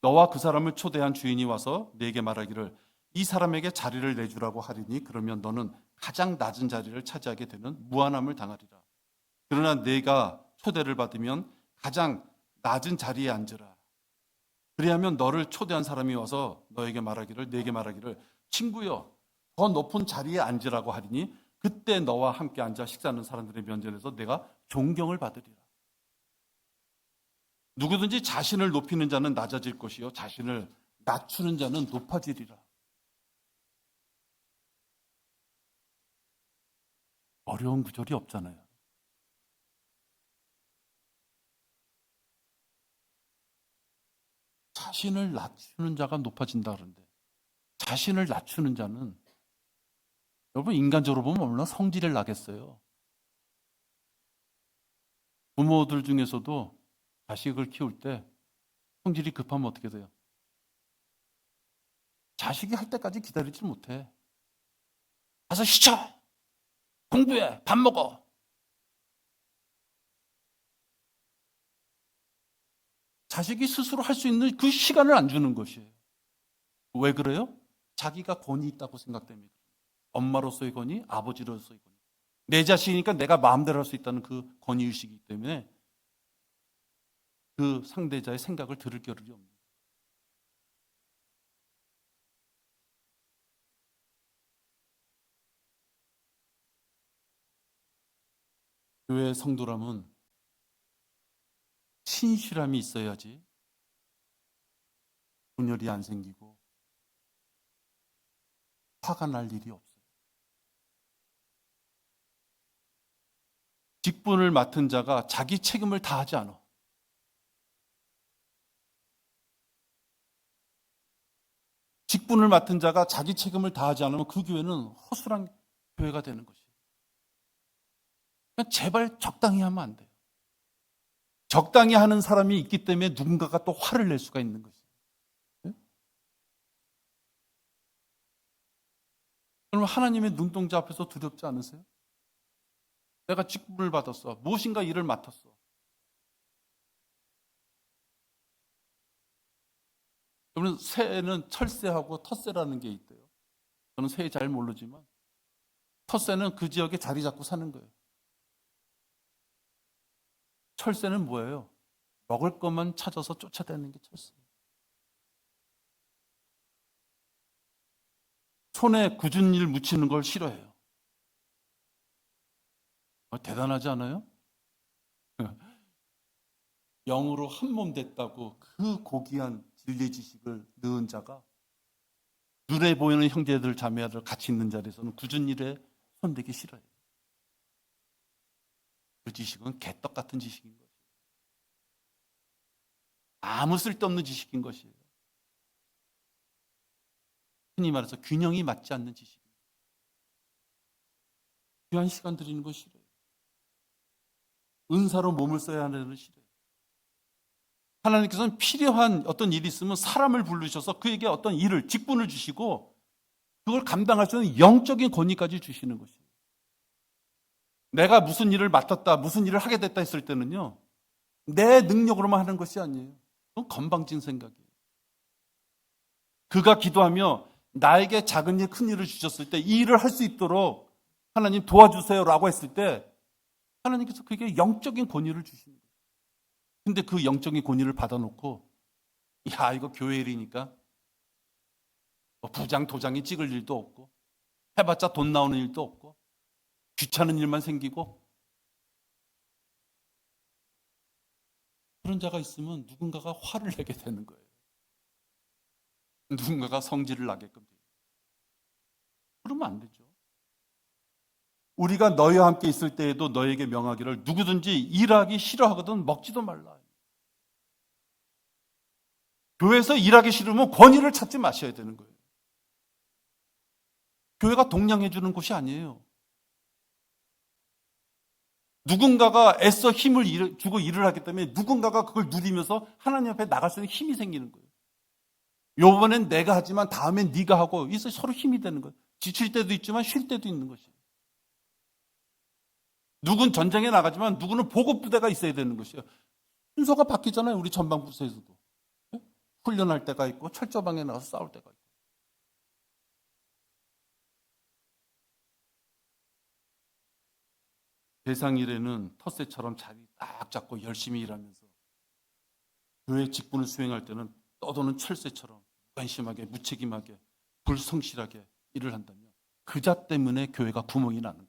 Speaker 1: 너와 그 사람을 초대한 주인이 와서 네게 말하기를 이 사람에게 자리를 내주라고 하리니 그러면 너는 가장 낮은 자리를 차지하게 되는 무한함을 당하리라. 그러나 네가 초대를 받으면 가장 낮은 자리에 앉으라. 그리하면 너를 초대한 사람이 와서 너에게 말하기를 네게 말하기를 친구여 더 높은 자리에 앉으라고 하리니 그때 너와 함께 앉아 식사하는 사람들의 면전에서 내가 존경을 받으리라. 누구든지 자신을 높이는 자는 낮아질 것이요 자신을 낮추는 자는 높아지리라. 어려운 구절이 없잖아요. 자신을 낮추는 자가 높아진다 그러는데 자신을 낮추는 자는 여러분 인간적으로 보면 얼마나 성질을 나겠어요. 부모들 중에서도 자식을 키울 때 성질이 급하면 어떻게 돼요? 자식이 할 때까지 기다리지 못해. 가서 시쳐! 공부해! 밥 먹어! 자식이 스스로 할 수 있는 그 시간을 안 주는 것이에요. 왜 그래요? 자기가 권위 있다고 생각됩니다. 엄마로서의 권위, 아버지로서의 권위. 내 자식이니까 내가 마음대로 할 수 있다는 그 권위의식이기 때문에 그 상대자의 생각을 들을 겨를이 없는 거예요. 교회 성도라면 신실함이 있어야지 분열이 안 생기고 화가 날 일이 없어요. 직분을 맡은 자가 자기 책임을 다하지 않아. 직분을 맡은 자가 자기 책임을 다하지 않으면 그 교회는 허술한 교회가 되는 것이에요. 그러니까 제발 적당히 하면 안 돼요. 적당히 하는 사람이 있기 때문에 누군가가 또 화를 낼 수가 있는 것이에요. 네? 그럼 하나님의 눈동자 앞에서 두렵지 않으세요? 내가 직분을 받았어. 무엇인가 일을 맡았어. 그러면 새는 철새하고 텃새라는 게 있대요. 저는 새 잘 모르지만 텃새는 그 지역에 자리 잡고 사는 거예요. 철새는 뭐예요? 먹을 것만 찾아서 쫓아다니는 게 철새예요. 손에 굳은 일 묻히는 걸 싫어해요. 대단하지 않아요? 영으로 한 몸 됐다고 그 고귀한 진리 지식을 넣은 자가 눈에 보이는 형제들 자매들 같이 있는 자리에서는 굳은 일에 손대기 싫어요. 그 지식은 개떡 같은 지식인 것이에요. 아무 쓸데없는 지식인 것이에요. 흔히 말해서 균형이 맞지 않는 지식입니다. 귀한 시간 드리는 거 싫어요. 은사로 몸을 써야 하는 건 싫어요. 하나님께서는 필요한 어떤 일이 있으면 사람을 부르셔서 그에게 어떤 일을, 직분을 주시고 그걸 감당할 수 있는 영적인 권위까지 주시는 것이에요. 내가 무슨 일을 맡았다, 무슨 일을 하게 됐다 했을 때는요, 내 능력으로만 하는 것이 아니에요. 그건 건방진 생각이에요. 그가 기도하며 나에게 작은 일, 큰 일을 주셨을 때 이 일을 할 수 있도록 하나님 도와주세요라고 했을 때 하나님께서 그에게 영적인 권위를 주시는 거예요. 근데 그 영적인 권위를 받아놓고 야, 이거 교회 일이니까 뭐 부장, 도장이 찍을 일도 없고 해봤자 돈 나오는 일도 없고 귀찮은 일만 생기고, 그런 자가 있으면 누군가가 화를 내게 되는 거예요. 누군가가 성질을 나게끔 돼요. 그러면 안 되죠. 우리가 너희와 함께 있을 때에도 너에게 명하기를 누구든지 일하기 싫어하거든 먹지도 말라. 교회에서 일하기 싫으면 권위를 찾지 마셔야 되는 거예요. 교회가 동냥해 주는 곳이 아니에요. 누군가가 애써 힘을 주고 일을 하기 때문에 누군가가 그걸 누리면서 하나님 앞에 나갈 수 있는 힘이 생기는 거예요. 요번엔 내가 하지만 다음엔 네가 하고 이래서 서로 힘이 되는 거예요. 지칠 때도 있지만 쉴 때도 있는 것이에요. 누군 전쟁에 나가지만 누구는 보급부대가 있어야 되는 것이에요. 순서가 바뀌잖아요. 우리 전방부서에서도. 훈련할 때가 있고 철저방에 나가서 싸울 때가 있고. 세상 일에는 텃새처럼 자리 딱 잡고 열심히 일하면서 교회 직분을 수행할 때는 떠도는 철새처럼 무관심하게 무책임하게 불성실하게 일을 한다면 그 자 때문에 교회가 구멍이 나는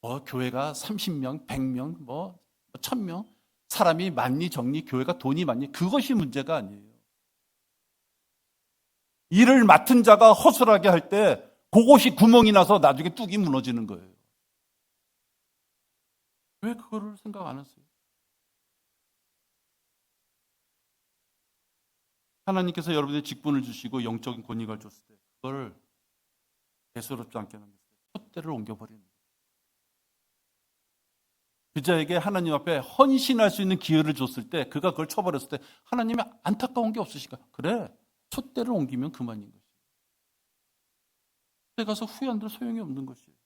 Speaker 1: 거예요. 교회가 30명, 100명, 1000명 사람이 많니 적니, 교회가 돈이 많니, 그것이 문제가 아니에요. 일을 맡은 자가 허술하게 할 때 그것이 구멍이 나서 나중에 뚝이 무너지는 거예요. 왜 그거를 생각 안 하세요? 하나님께서 여러분의 직분을 주시고 영적인 권위를 줬을 때 그걸 대수롭지 않게 남겼을 때 촛대를 옮겨버리는 거예요. 그 자에게 하나님 앞에 헌신할 수 있는 기회를 줬을 때 그가 그걸 쳐버렸을 때 하나님이 안타까운 게 없으실까? 그래, 촛대를 옮기면 그만인 것이에요. 그때 가서 후회한들 소용이 없는 것이에요.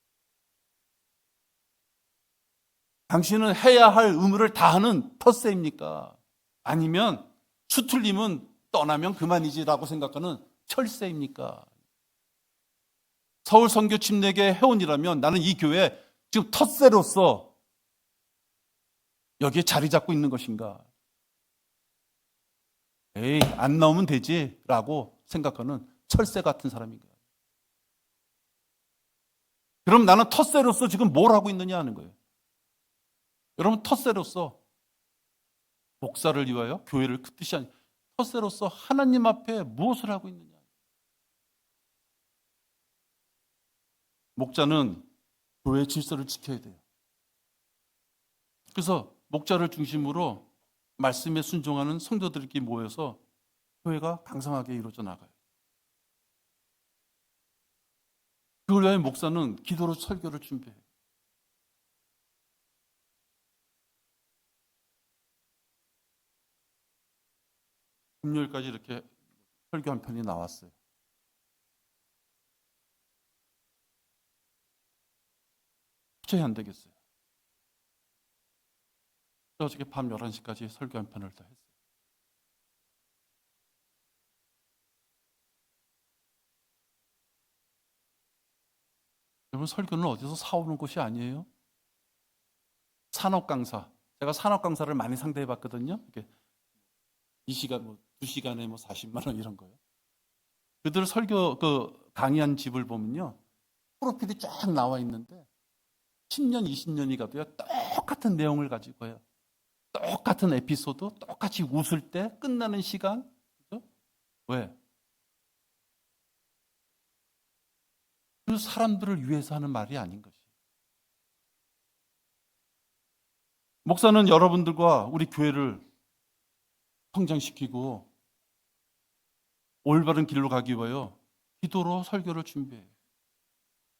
Speaker 1: 당신은 해야 할 의무를 다하는 텃새입니까? 아니면 수틀림은 떠나면 그만이지라고 생각하는 철새입니까? 서울 선교 침례교회 회원이라면 나는 이 교회 지금 텃새로서 여기에 자리 잡고 있는 것인가? 에이, 안 나오면 되지라고 생각하는 철새 같은 사람인가? 그럼 나는 텃새로서 지금 뭘 하고 있느냐 하는 거예요. 여러분, 텃새로서 목사를 위하여 교회를 그 뜻이 아니라 텃새로서 하나님 앞에 무엇을 하고 있느냐. 목자는 교회의 질서를 지켜야 돼요. 그래서 목자를 중심으로 말씀에 순종하는 성도들끼리 모여서 교회가 강성하게 이루어져 나가요. 그걸 위하여 목사는 기도로 설교를 준비해요. 금요일까지 이렇게 설교 한 편이 나왔어요. 도저히 안 되겠어요. 어저께 밤 11시까지 설교 한 편을 다 했어요. 여러분, 설교는 어디서 사오는 것이 아니에요. 산업 강사. 제가 산업 강사를 많이 상대해 봤거든요. 이렇게 2시간, 2시간에 40만 원 이런 거요. 그들 설교 강의한 집을 보면요. 프로필이 쫙 나와 있는데 10년, 20년이 가도요, 똑같은 내용을 가지고 해요. 똑같은 에피소드, 똑같이 웃을 때 끝나는 시간. 그죠? 왜? 그 사람들을 위해서 하는 말이 아닌 것이에요. 목사는 여러분들과 우리 교회를 성장시키고 올바른 길로 가기 위하여 기도로 설교를 준비해요.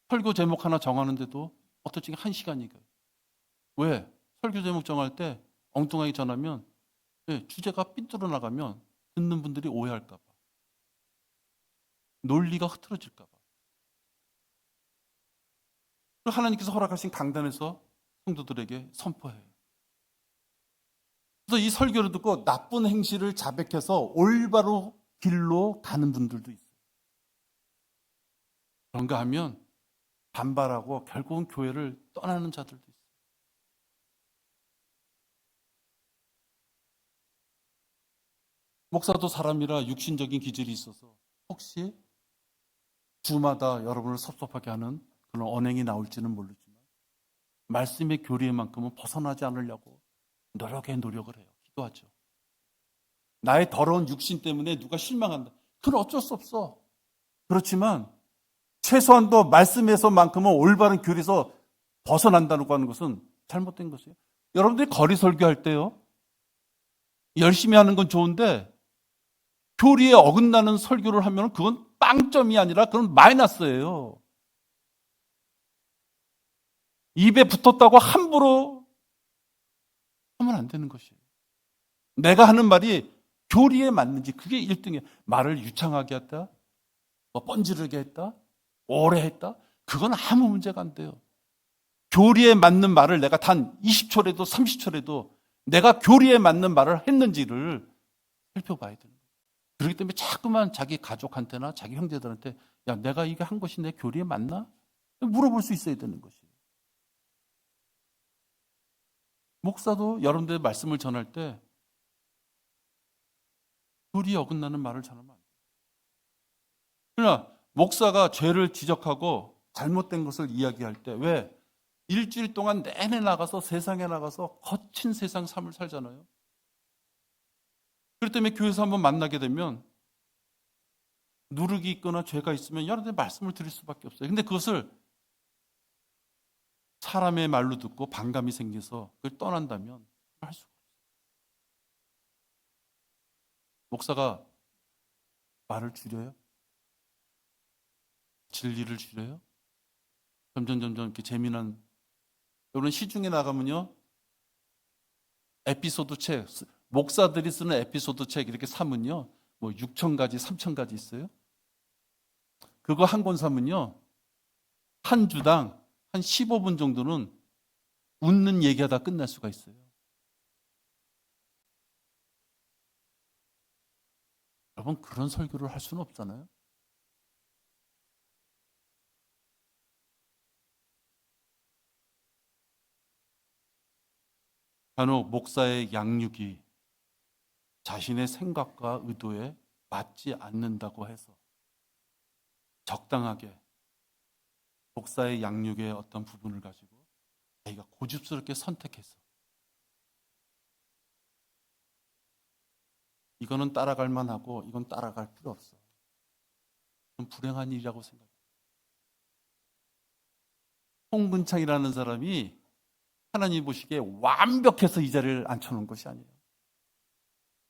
Speaker 1: 설교 제목 하나 정하는데도 어떨 적에 1시간이 가요. 왜? 설교 제목 정할 때 엉뚱하게 전하면 주제가 삐뚤어 나가면 듣는 분들이 오해할까 봐. 논리가 흐트러질까 봐. 하나님께서 허락하신 강단에서 성도들에게 선포해요. 그래서 이 설교를 듣고 나쁜 행실을 자백해서 올바로 길로 가는 분들도 있어요. 그런가 하면 반발하고 결국은 교회를 떠나는 자들도 있어요. 목사도 사람이라 육신적인 기질이 있어서 혹시 주마다 여러분을 섭섭하게 하는 그런 언행이 나올지는 모르지만 말씀의 교리만큼은 벗어나지 않으려고 노력을 해요. 기도하죠. 나의 더러운 육신 때문에 누가 실망한다. 그건 어쩔 수 없어. 그렇지만 최소한도 말씀에서만큼은 올바른 교리에서 벗어난다고 하는 것은 잘못된 것이에요. 여러분들이 거리 설교할 때요, 열심히 하는 건 좋은데 교리에 어긋나는 설교를 하면 그건 빵점이 아니라 그건 마이너스예요. 입에 붙었다고 함부로 하면 안 되는 것이에요. 내가 하는 말이 교리에 맞는지 그게 1등이에요. 말을 유창하게 했다, 뻔지르게 했다, 오래 했다, 그건 아무 문제가 안 돼요. 교리에 맞는 말을 내가 단 20초라도 30초라도 내가 교리에 맞는 말을 했는지를 살펴봐야 되는 거예요. 그렇기 때문에 자꾸만 자기 가족한테나 자기 형제들한테 야, 내가 이게 한 것이 내 교리에 맞나? 물어볼 수 있어야 되는 것이에요. 목사도 여러분들의 말씀을 전할 때 교리에 어긋나는 말을 전하면 안 돼요. 그러나 목사가 죄를 지적하고 잘못된 것을 이야기할 때 왜? 일주일 동안 내내 나가서 세상에 나가서 거친 세상 삶을 살잖아요. 그렇기 때문에 교회에서 한번 만나게 되면 누룩이 있거나 죄가 있으면 여러분들 말씀을 드릴 수밖에 없어요. 근데 그것을 사람의 말로 듣고 반감이 생겨서 그걸 떠난다면 할 수가 없어요. 목사가 말을 줄여요? 진리를 줄여요? 점점 이렇게 재미난, 여러분 시중에 나가면요, 에피소드 책, 목사들이 쓰는 에피소드 책 이렇게 사면요, 뭐 6,000가지, 3,000가지 있어요. 그거 한 권 사면요, 한 주당 한 15분 정도는 웃는 얘기하다 끝날 수가 있어요. 여러분, 그런 설교를 할 수는 없잖아요. 간혹 목사의 양육이 자신의 생각과 의도에 맞지 않는다고 해서 적당하게 목사의 양육의 어떤 부분을 가지고 자기가 고집스럽게 선택해서 이거는 따라갈 만하고 이건 따라갈 필요 없어. 그건 불행한 일이라고 생각해요. 홍근창이라는 사람이 하나님 보시기에 완벽해서 이 자리를 앉혀놓은 것이 아니에요.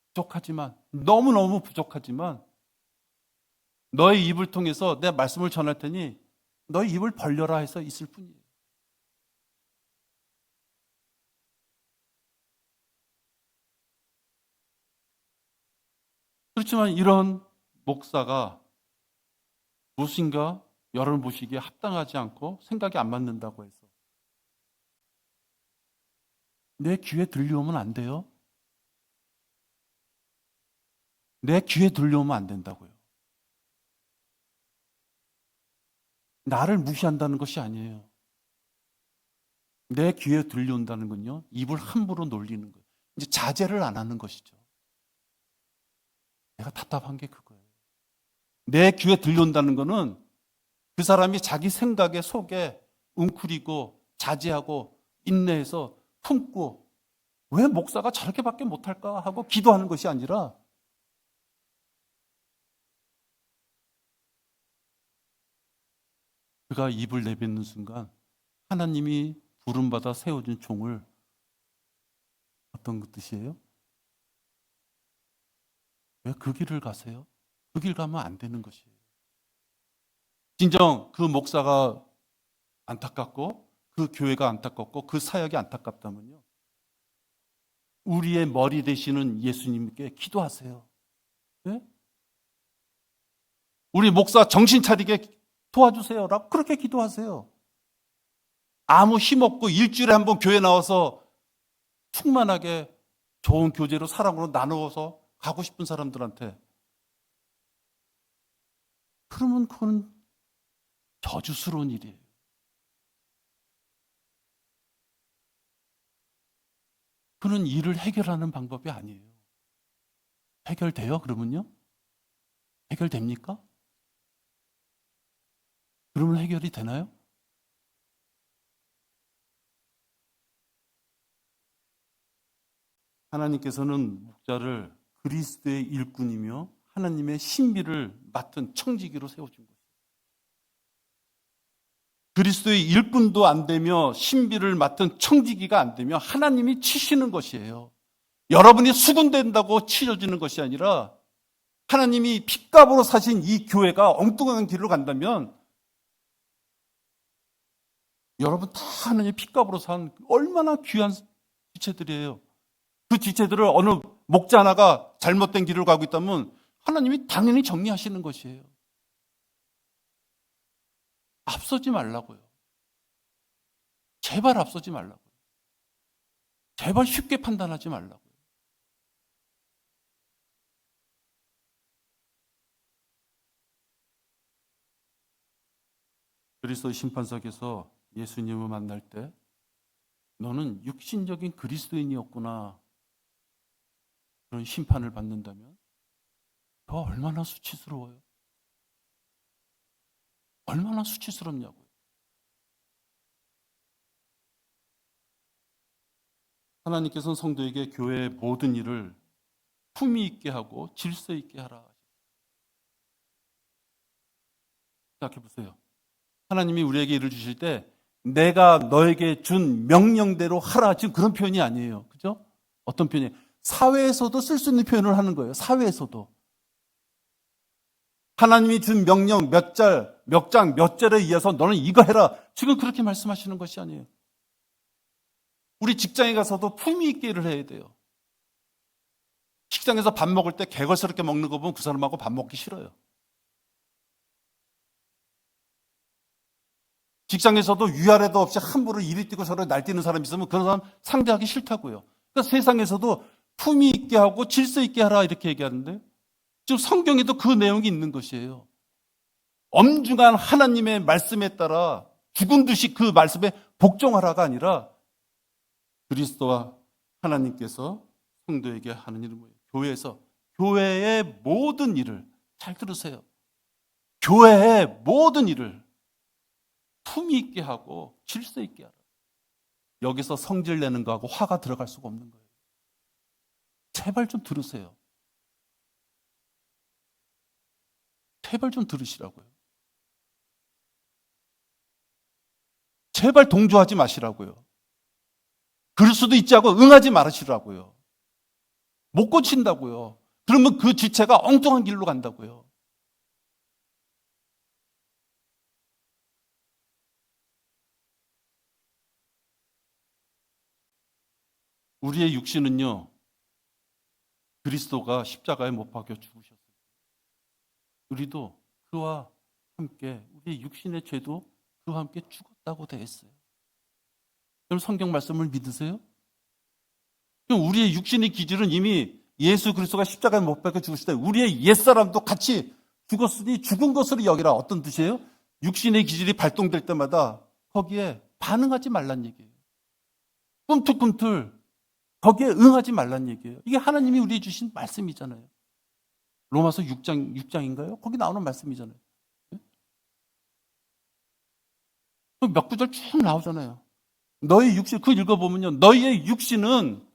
Speaker 1: 부족하지만, 너무너무 부족하지만 너의 입을 통해서 내 말씀을 전할 테니 너의 입을 벌려라 해서 있을 뿐이에요. 그렇지만 이런 목사가 무엇인가 여러분 보시기에 합당하지 않고 생각이 안 맞는다고 해서 내 귀에 들려오면 안 돼요. 내 귀에 들려오면 안 된다고요. 나를 무시한다는 것이 아니에요. 내 귀에 들려온다는 건요, 입을 함부로 놀리는 거예요. 이제 자제를 안 하는 것이죠. 내가 답답한 게 그거예요. 내 귀에 들려온다는 거는 그 사람이 자기 생각에 속에 웅크리고 자제하고 인내해서 품고 왜 목사가 저렇게밖에 못할까 하고 기도하는 것이 아니라 그가 입을 내뱉는 순간 하나님이 부름받아 세워진 종을 어떤 뜻이에요? 왜 그 길을 가세요? 그 길 가면 안 되는 것이에요. 진정 그 목사가 안타깝고 그 교회가 안타깝고 그 사역이 안타깝다면요, 우리의 머리 되시는 예수님께 기도하세요. 네? 우리 목사 정신 차리게 도와주세요 라고 그렇게 기도하세요. 아무 힘없고 일주일에 한 번 교회 나와서 충만하게 좋은 교제로 사랑으로 나누어서 가고 싶은 사람들한테, 그러면 그건 저주스러운 일이에요. 그는 일을 해결하는 방법이 아니에요. 해결돼요? 그러면요? 해결됩니까? 그러면 해결이 되나요? 하나님께서는 목자를 그리스도의 일꾼이며 하나님의 신비를 맡은 청지기로 세워준 거예요. 그리스도의 일꾼도 안 되며 신비를 맡은 청지기가 안 되며 하나님이 치시는 것이에요. 여러분이 수군된다고 치러지는 것이 아니라 하나님이 핏값으로 사신 이 교회가 엉뚱한 길로 간다면 여러분 다 하나님의 핏값으로 산 얼마나 귀한 지체들이에요. 그 지체들을 어느 목자 하나가 잘못된 길을 가고 있다면 하나님이 당연히 정리하시는 것이에요. 앞서지 말라고요. 제발 앞서지 말라고요. 제발 쉽게 판단하지 말라고요. 그리스도 심판석에서 예수님을 만날 때 너는 육신적인 그리스도인이었구나, 그런 심판을 받는다면 더 얼마나 수치스러워요. 얼마나 수치스럽냐고요. 하나님께서는 성도에게 교회의 모든 일을 품위 있게 하고 질서 있게 하라. 생각해 보세요. 하나님이 우리에게 일을 주실 때 내가 너에게 준 명령대로 하라, 지금 그런 표현이 아니에요. 그죠? 어떤 표현이에요? 사회에서도 쓸 수 있는 표현을 하는 거예요. 사회에서도. 하나님이 준 명령 몇 절, 몇 장, 몇 절에 의해서 너는 이거 해라, 지금 그렇게 말씀하시는 것이 아니에요. 우리 직장에 가서도 품위 있게 일을 해야 돼요. 식당에서 밥 먹을 때 개걸스럽게 먹는 거 보면 그 사람하고 밥 먹기 싫어요. 직장에서도 위아래도 없이 함부로 이리 뛰고 저리 날뛰는 사람이 있으면 그런 사람 상대하기 싫다고요. 그러니까 세상에서도 품위 있게 하고 질서 있게 하라 이렇게 얘기하는데, 지금 성경에도 그 내용이 있는 것이에요. 엄중한 하나님의 말씀에 따라 죽은 듯이 그 말씀에 복종하라가 아니라 그리스도와 하나님께서 성도에게 하는 일은 뭐예요? 교회에서 교회의 모든 일을, 잘 들으세요, 교회의 모든 일을 품위 있게 하고 질서 있게 하라. 여기서 성질 내는 거하고 화가 들어갈 수가 없는 거예요. 제발 좀 들으세요. 제발 좀 들으시라고요. 제발 동조하지 마시라고요. 그럴 수도 있지 하고 응하지 말으시라고요. 못 고친다고요. 그러면 그 지체가 엉뚱한 길로 간다고요. 우리의 육신은요, 그리스도가 십자가에 못 박혀 죽으셨어요. 우리도 그와 함께, 우리의 육신의 죄도 그와 함께 죽었다고 되어 있어요. 여러분 성경 말씀을 믿으세요? 그럼 우리의 육신의 기질은 이미 예수 그리스도가 십자가에 못 박혀 죽으실 때 우리의 옛사람도 같이 죽었으니 죽은 것으로 여기라. 어떤 뜻이에요? 육신의 기질이 발동될 때마다 거기에 반응하지 말란 얘기예요. 꿈틀꿈틀 거기에 응하지 말란 얘기예요. 이게 하나님이 우리에게 주신 말씀이잖아요. 로마서 6장인가요? 거기 나오는 말씀이잖아요. 몇 구절 쭉 나오잖아요. 너희 육신, 그 읽어보면요. 너희의 육신은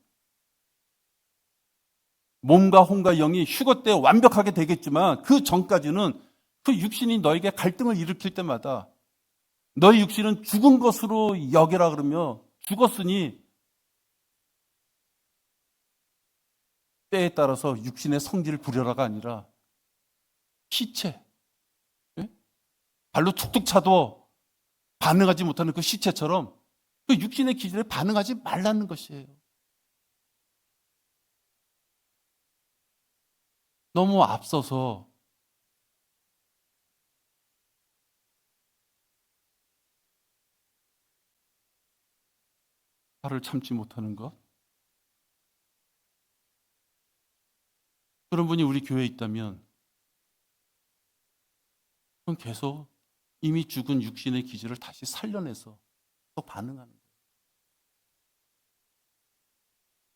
Speaker 1: 몸과 혼과 영이 휴거 때 완벽하게 되겠지만 그 전까지는 그 육신이 너에게 갈등을 일으킬 때마다 너희 육신은 죽은 것으로 여기라 그러며 죽었으니 때에 따라서 육신의 성질을 부려라가 아니라 시체, 예? 발로 툭툭 차도 반응하지 못하는 그 시체처럼 그 육신의 기질에 반응하지 말라는 것이에요. 너무 앞서서 화를 참지 못하는 것. 그런 분이 우리 교회에 있다면 그럼 계속 이미 죽은 육신의 기질을 다시 살려내서 또 반응하는 거예요.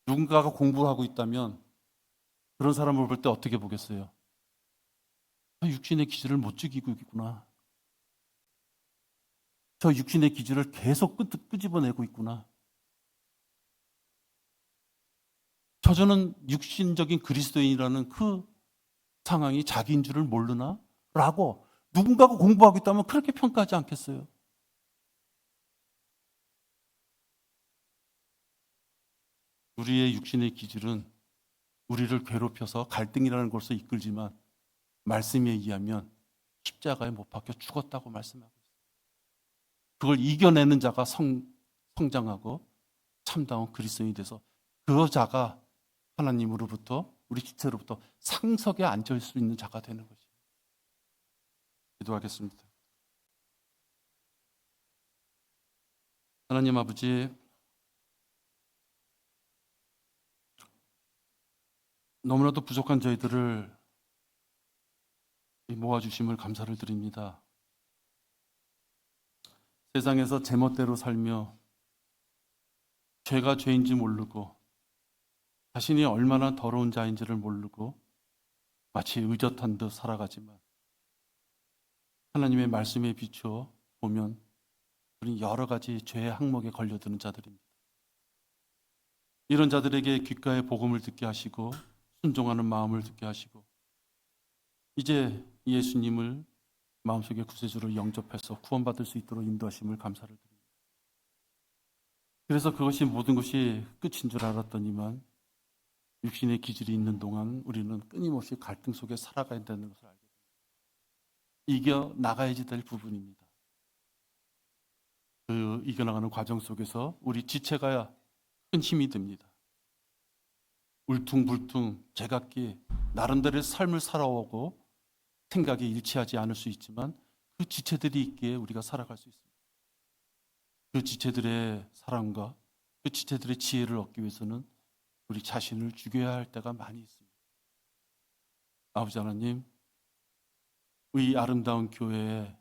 Speaker 1: 누군가가 공부하고 있다면 그런 사람을 볼 때 어떻게 보겠어요? 저 육신의 기질을 못 죽이고 있구나. 저 육신의 기질을 계속 끄집어내고 있구나. 저는 육신적인 그리스도인이라는 그 상황이 자기인 줄을 모르나? 라고 누군가가 공부하고 있다면 그렇게 평가하지 않겠어요? 우리의 육신의 기질은 우리를 괴롭혀서 갈등이라는 것을 이끌지만 말씀에 의하면 십자가에 못 박혀 죽었다고 말씀하고 있어요. 그걸 이겨내는 자가 성장하고 참다운 그리스도인이 돼서 그 자가 하나님으로부터 우리 지체로부터 상석에 앉을 수 있는 자가 되는 것이에요. 기도하겠습니다. 하나님 아버지, 너무나도 부족한 저희들을 모아주심을 감사를 드립니다. 세상에서 제멋대로 살며 죄가 죄인지 모르고 자신이 얼마나 더러운 자인지를 모르고 마치 의젓한 듯 살아가지만 하나님의 말씀에 비추어 보면 우리는 여러 가지 죄의 항목에 걸려드는 자들입니다. 이런 자들에게 귓가에 복음을 듣게 하시고 순종하는 마음을 듣게 하시고 이제 예수님을 마음속에 구세주로 영접해서 구원받을 수 있도록 인도하심을 감사를 드립니다. 그래서 그것이 모든 것이 끝인 줄 알았더니만 육신의 기질이 있는 동안 우리는 끊임없이 갈등 속에 살아가야 되는 것을 알게 됩니다. 이겨 나가야지 될 부분입니다. 그 이겨나가는 과정 속에서 우리 지체가 큰 힘이 됩니다. 울퉁불퉁 제각기 나름대로의 삶을 살아오고 생각이 일치하지 않을 수 있지만 그 지체들이 있기에 우리가 살아갈 수 있습니다. 그 지체들의 사랑과 그 지체들의 지혜를 얻기 위해서는 우리 자신을 죽여야 할 때가 많이 있습니다. 아버지 하나님, 이 아름다운 교회에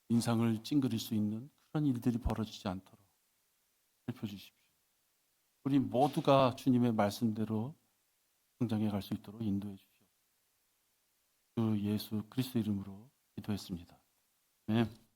Speaker 1: 인상을 찡그릴 수 있는 그런 일들이 벌어지지 않도록 살펴주십시오. 우리 모두가 주님의 말씀대로 성장해 갈 수 있도록 인도해 주십시오. 그 예수 그리스도 이름으로 기도했습니다. 네.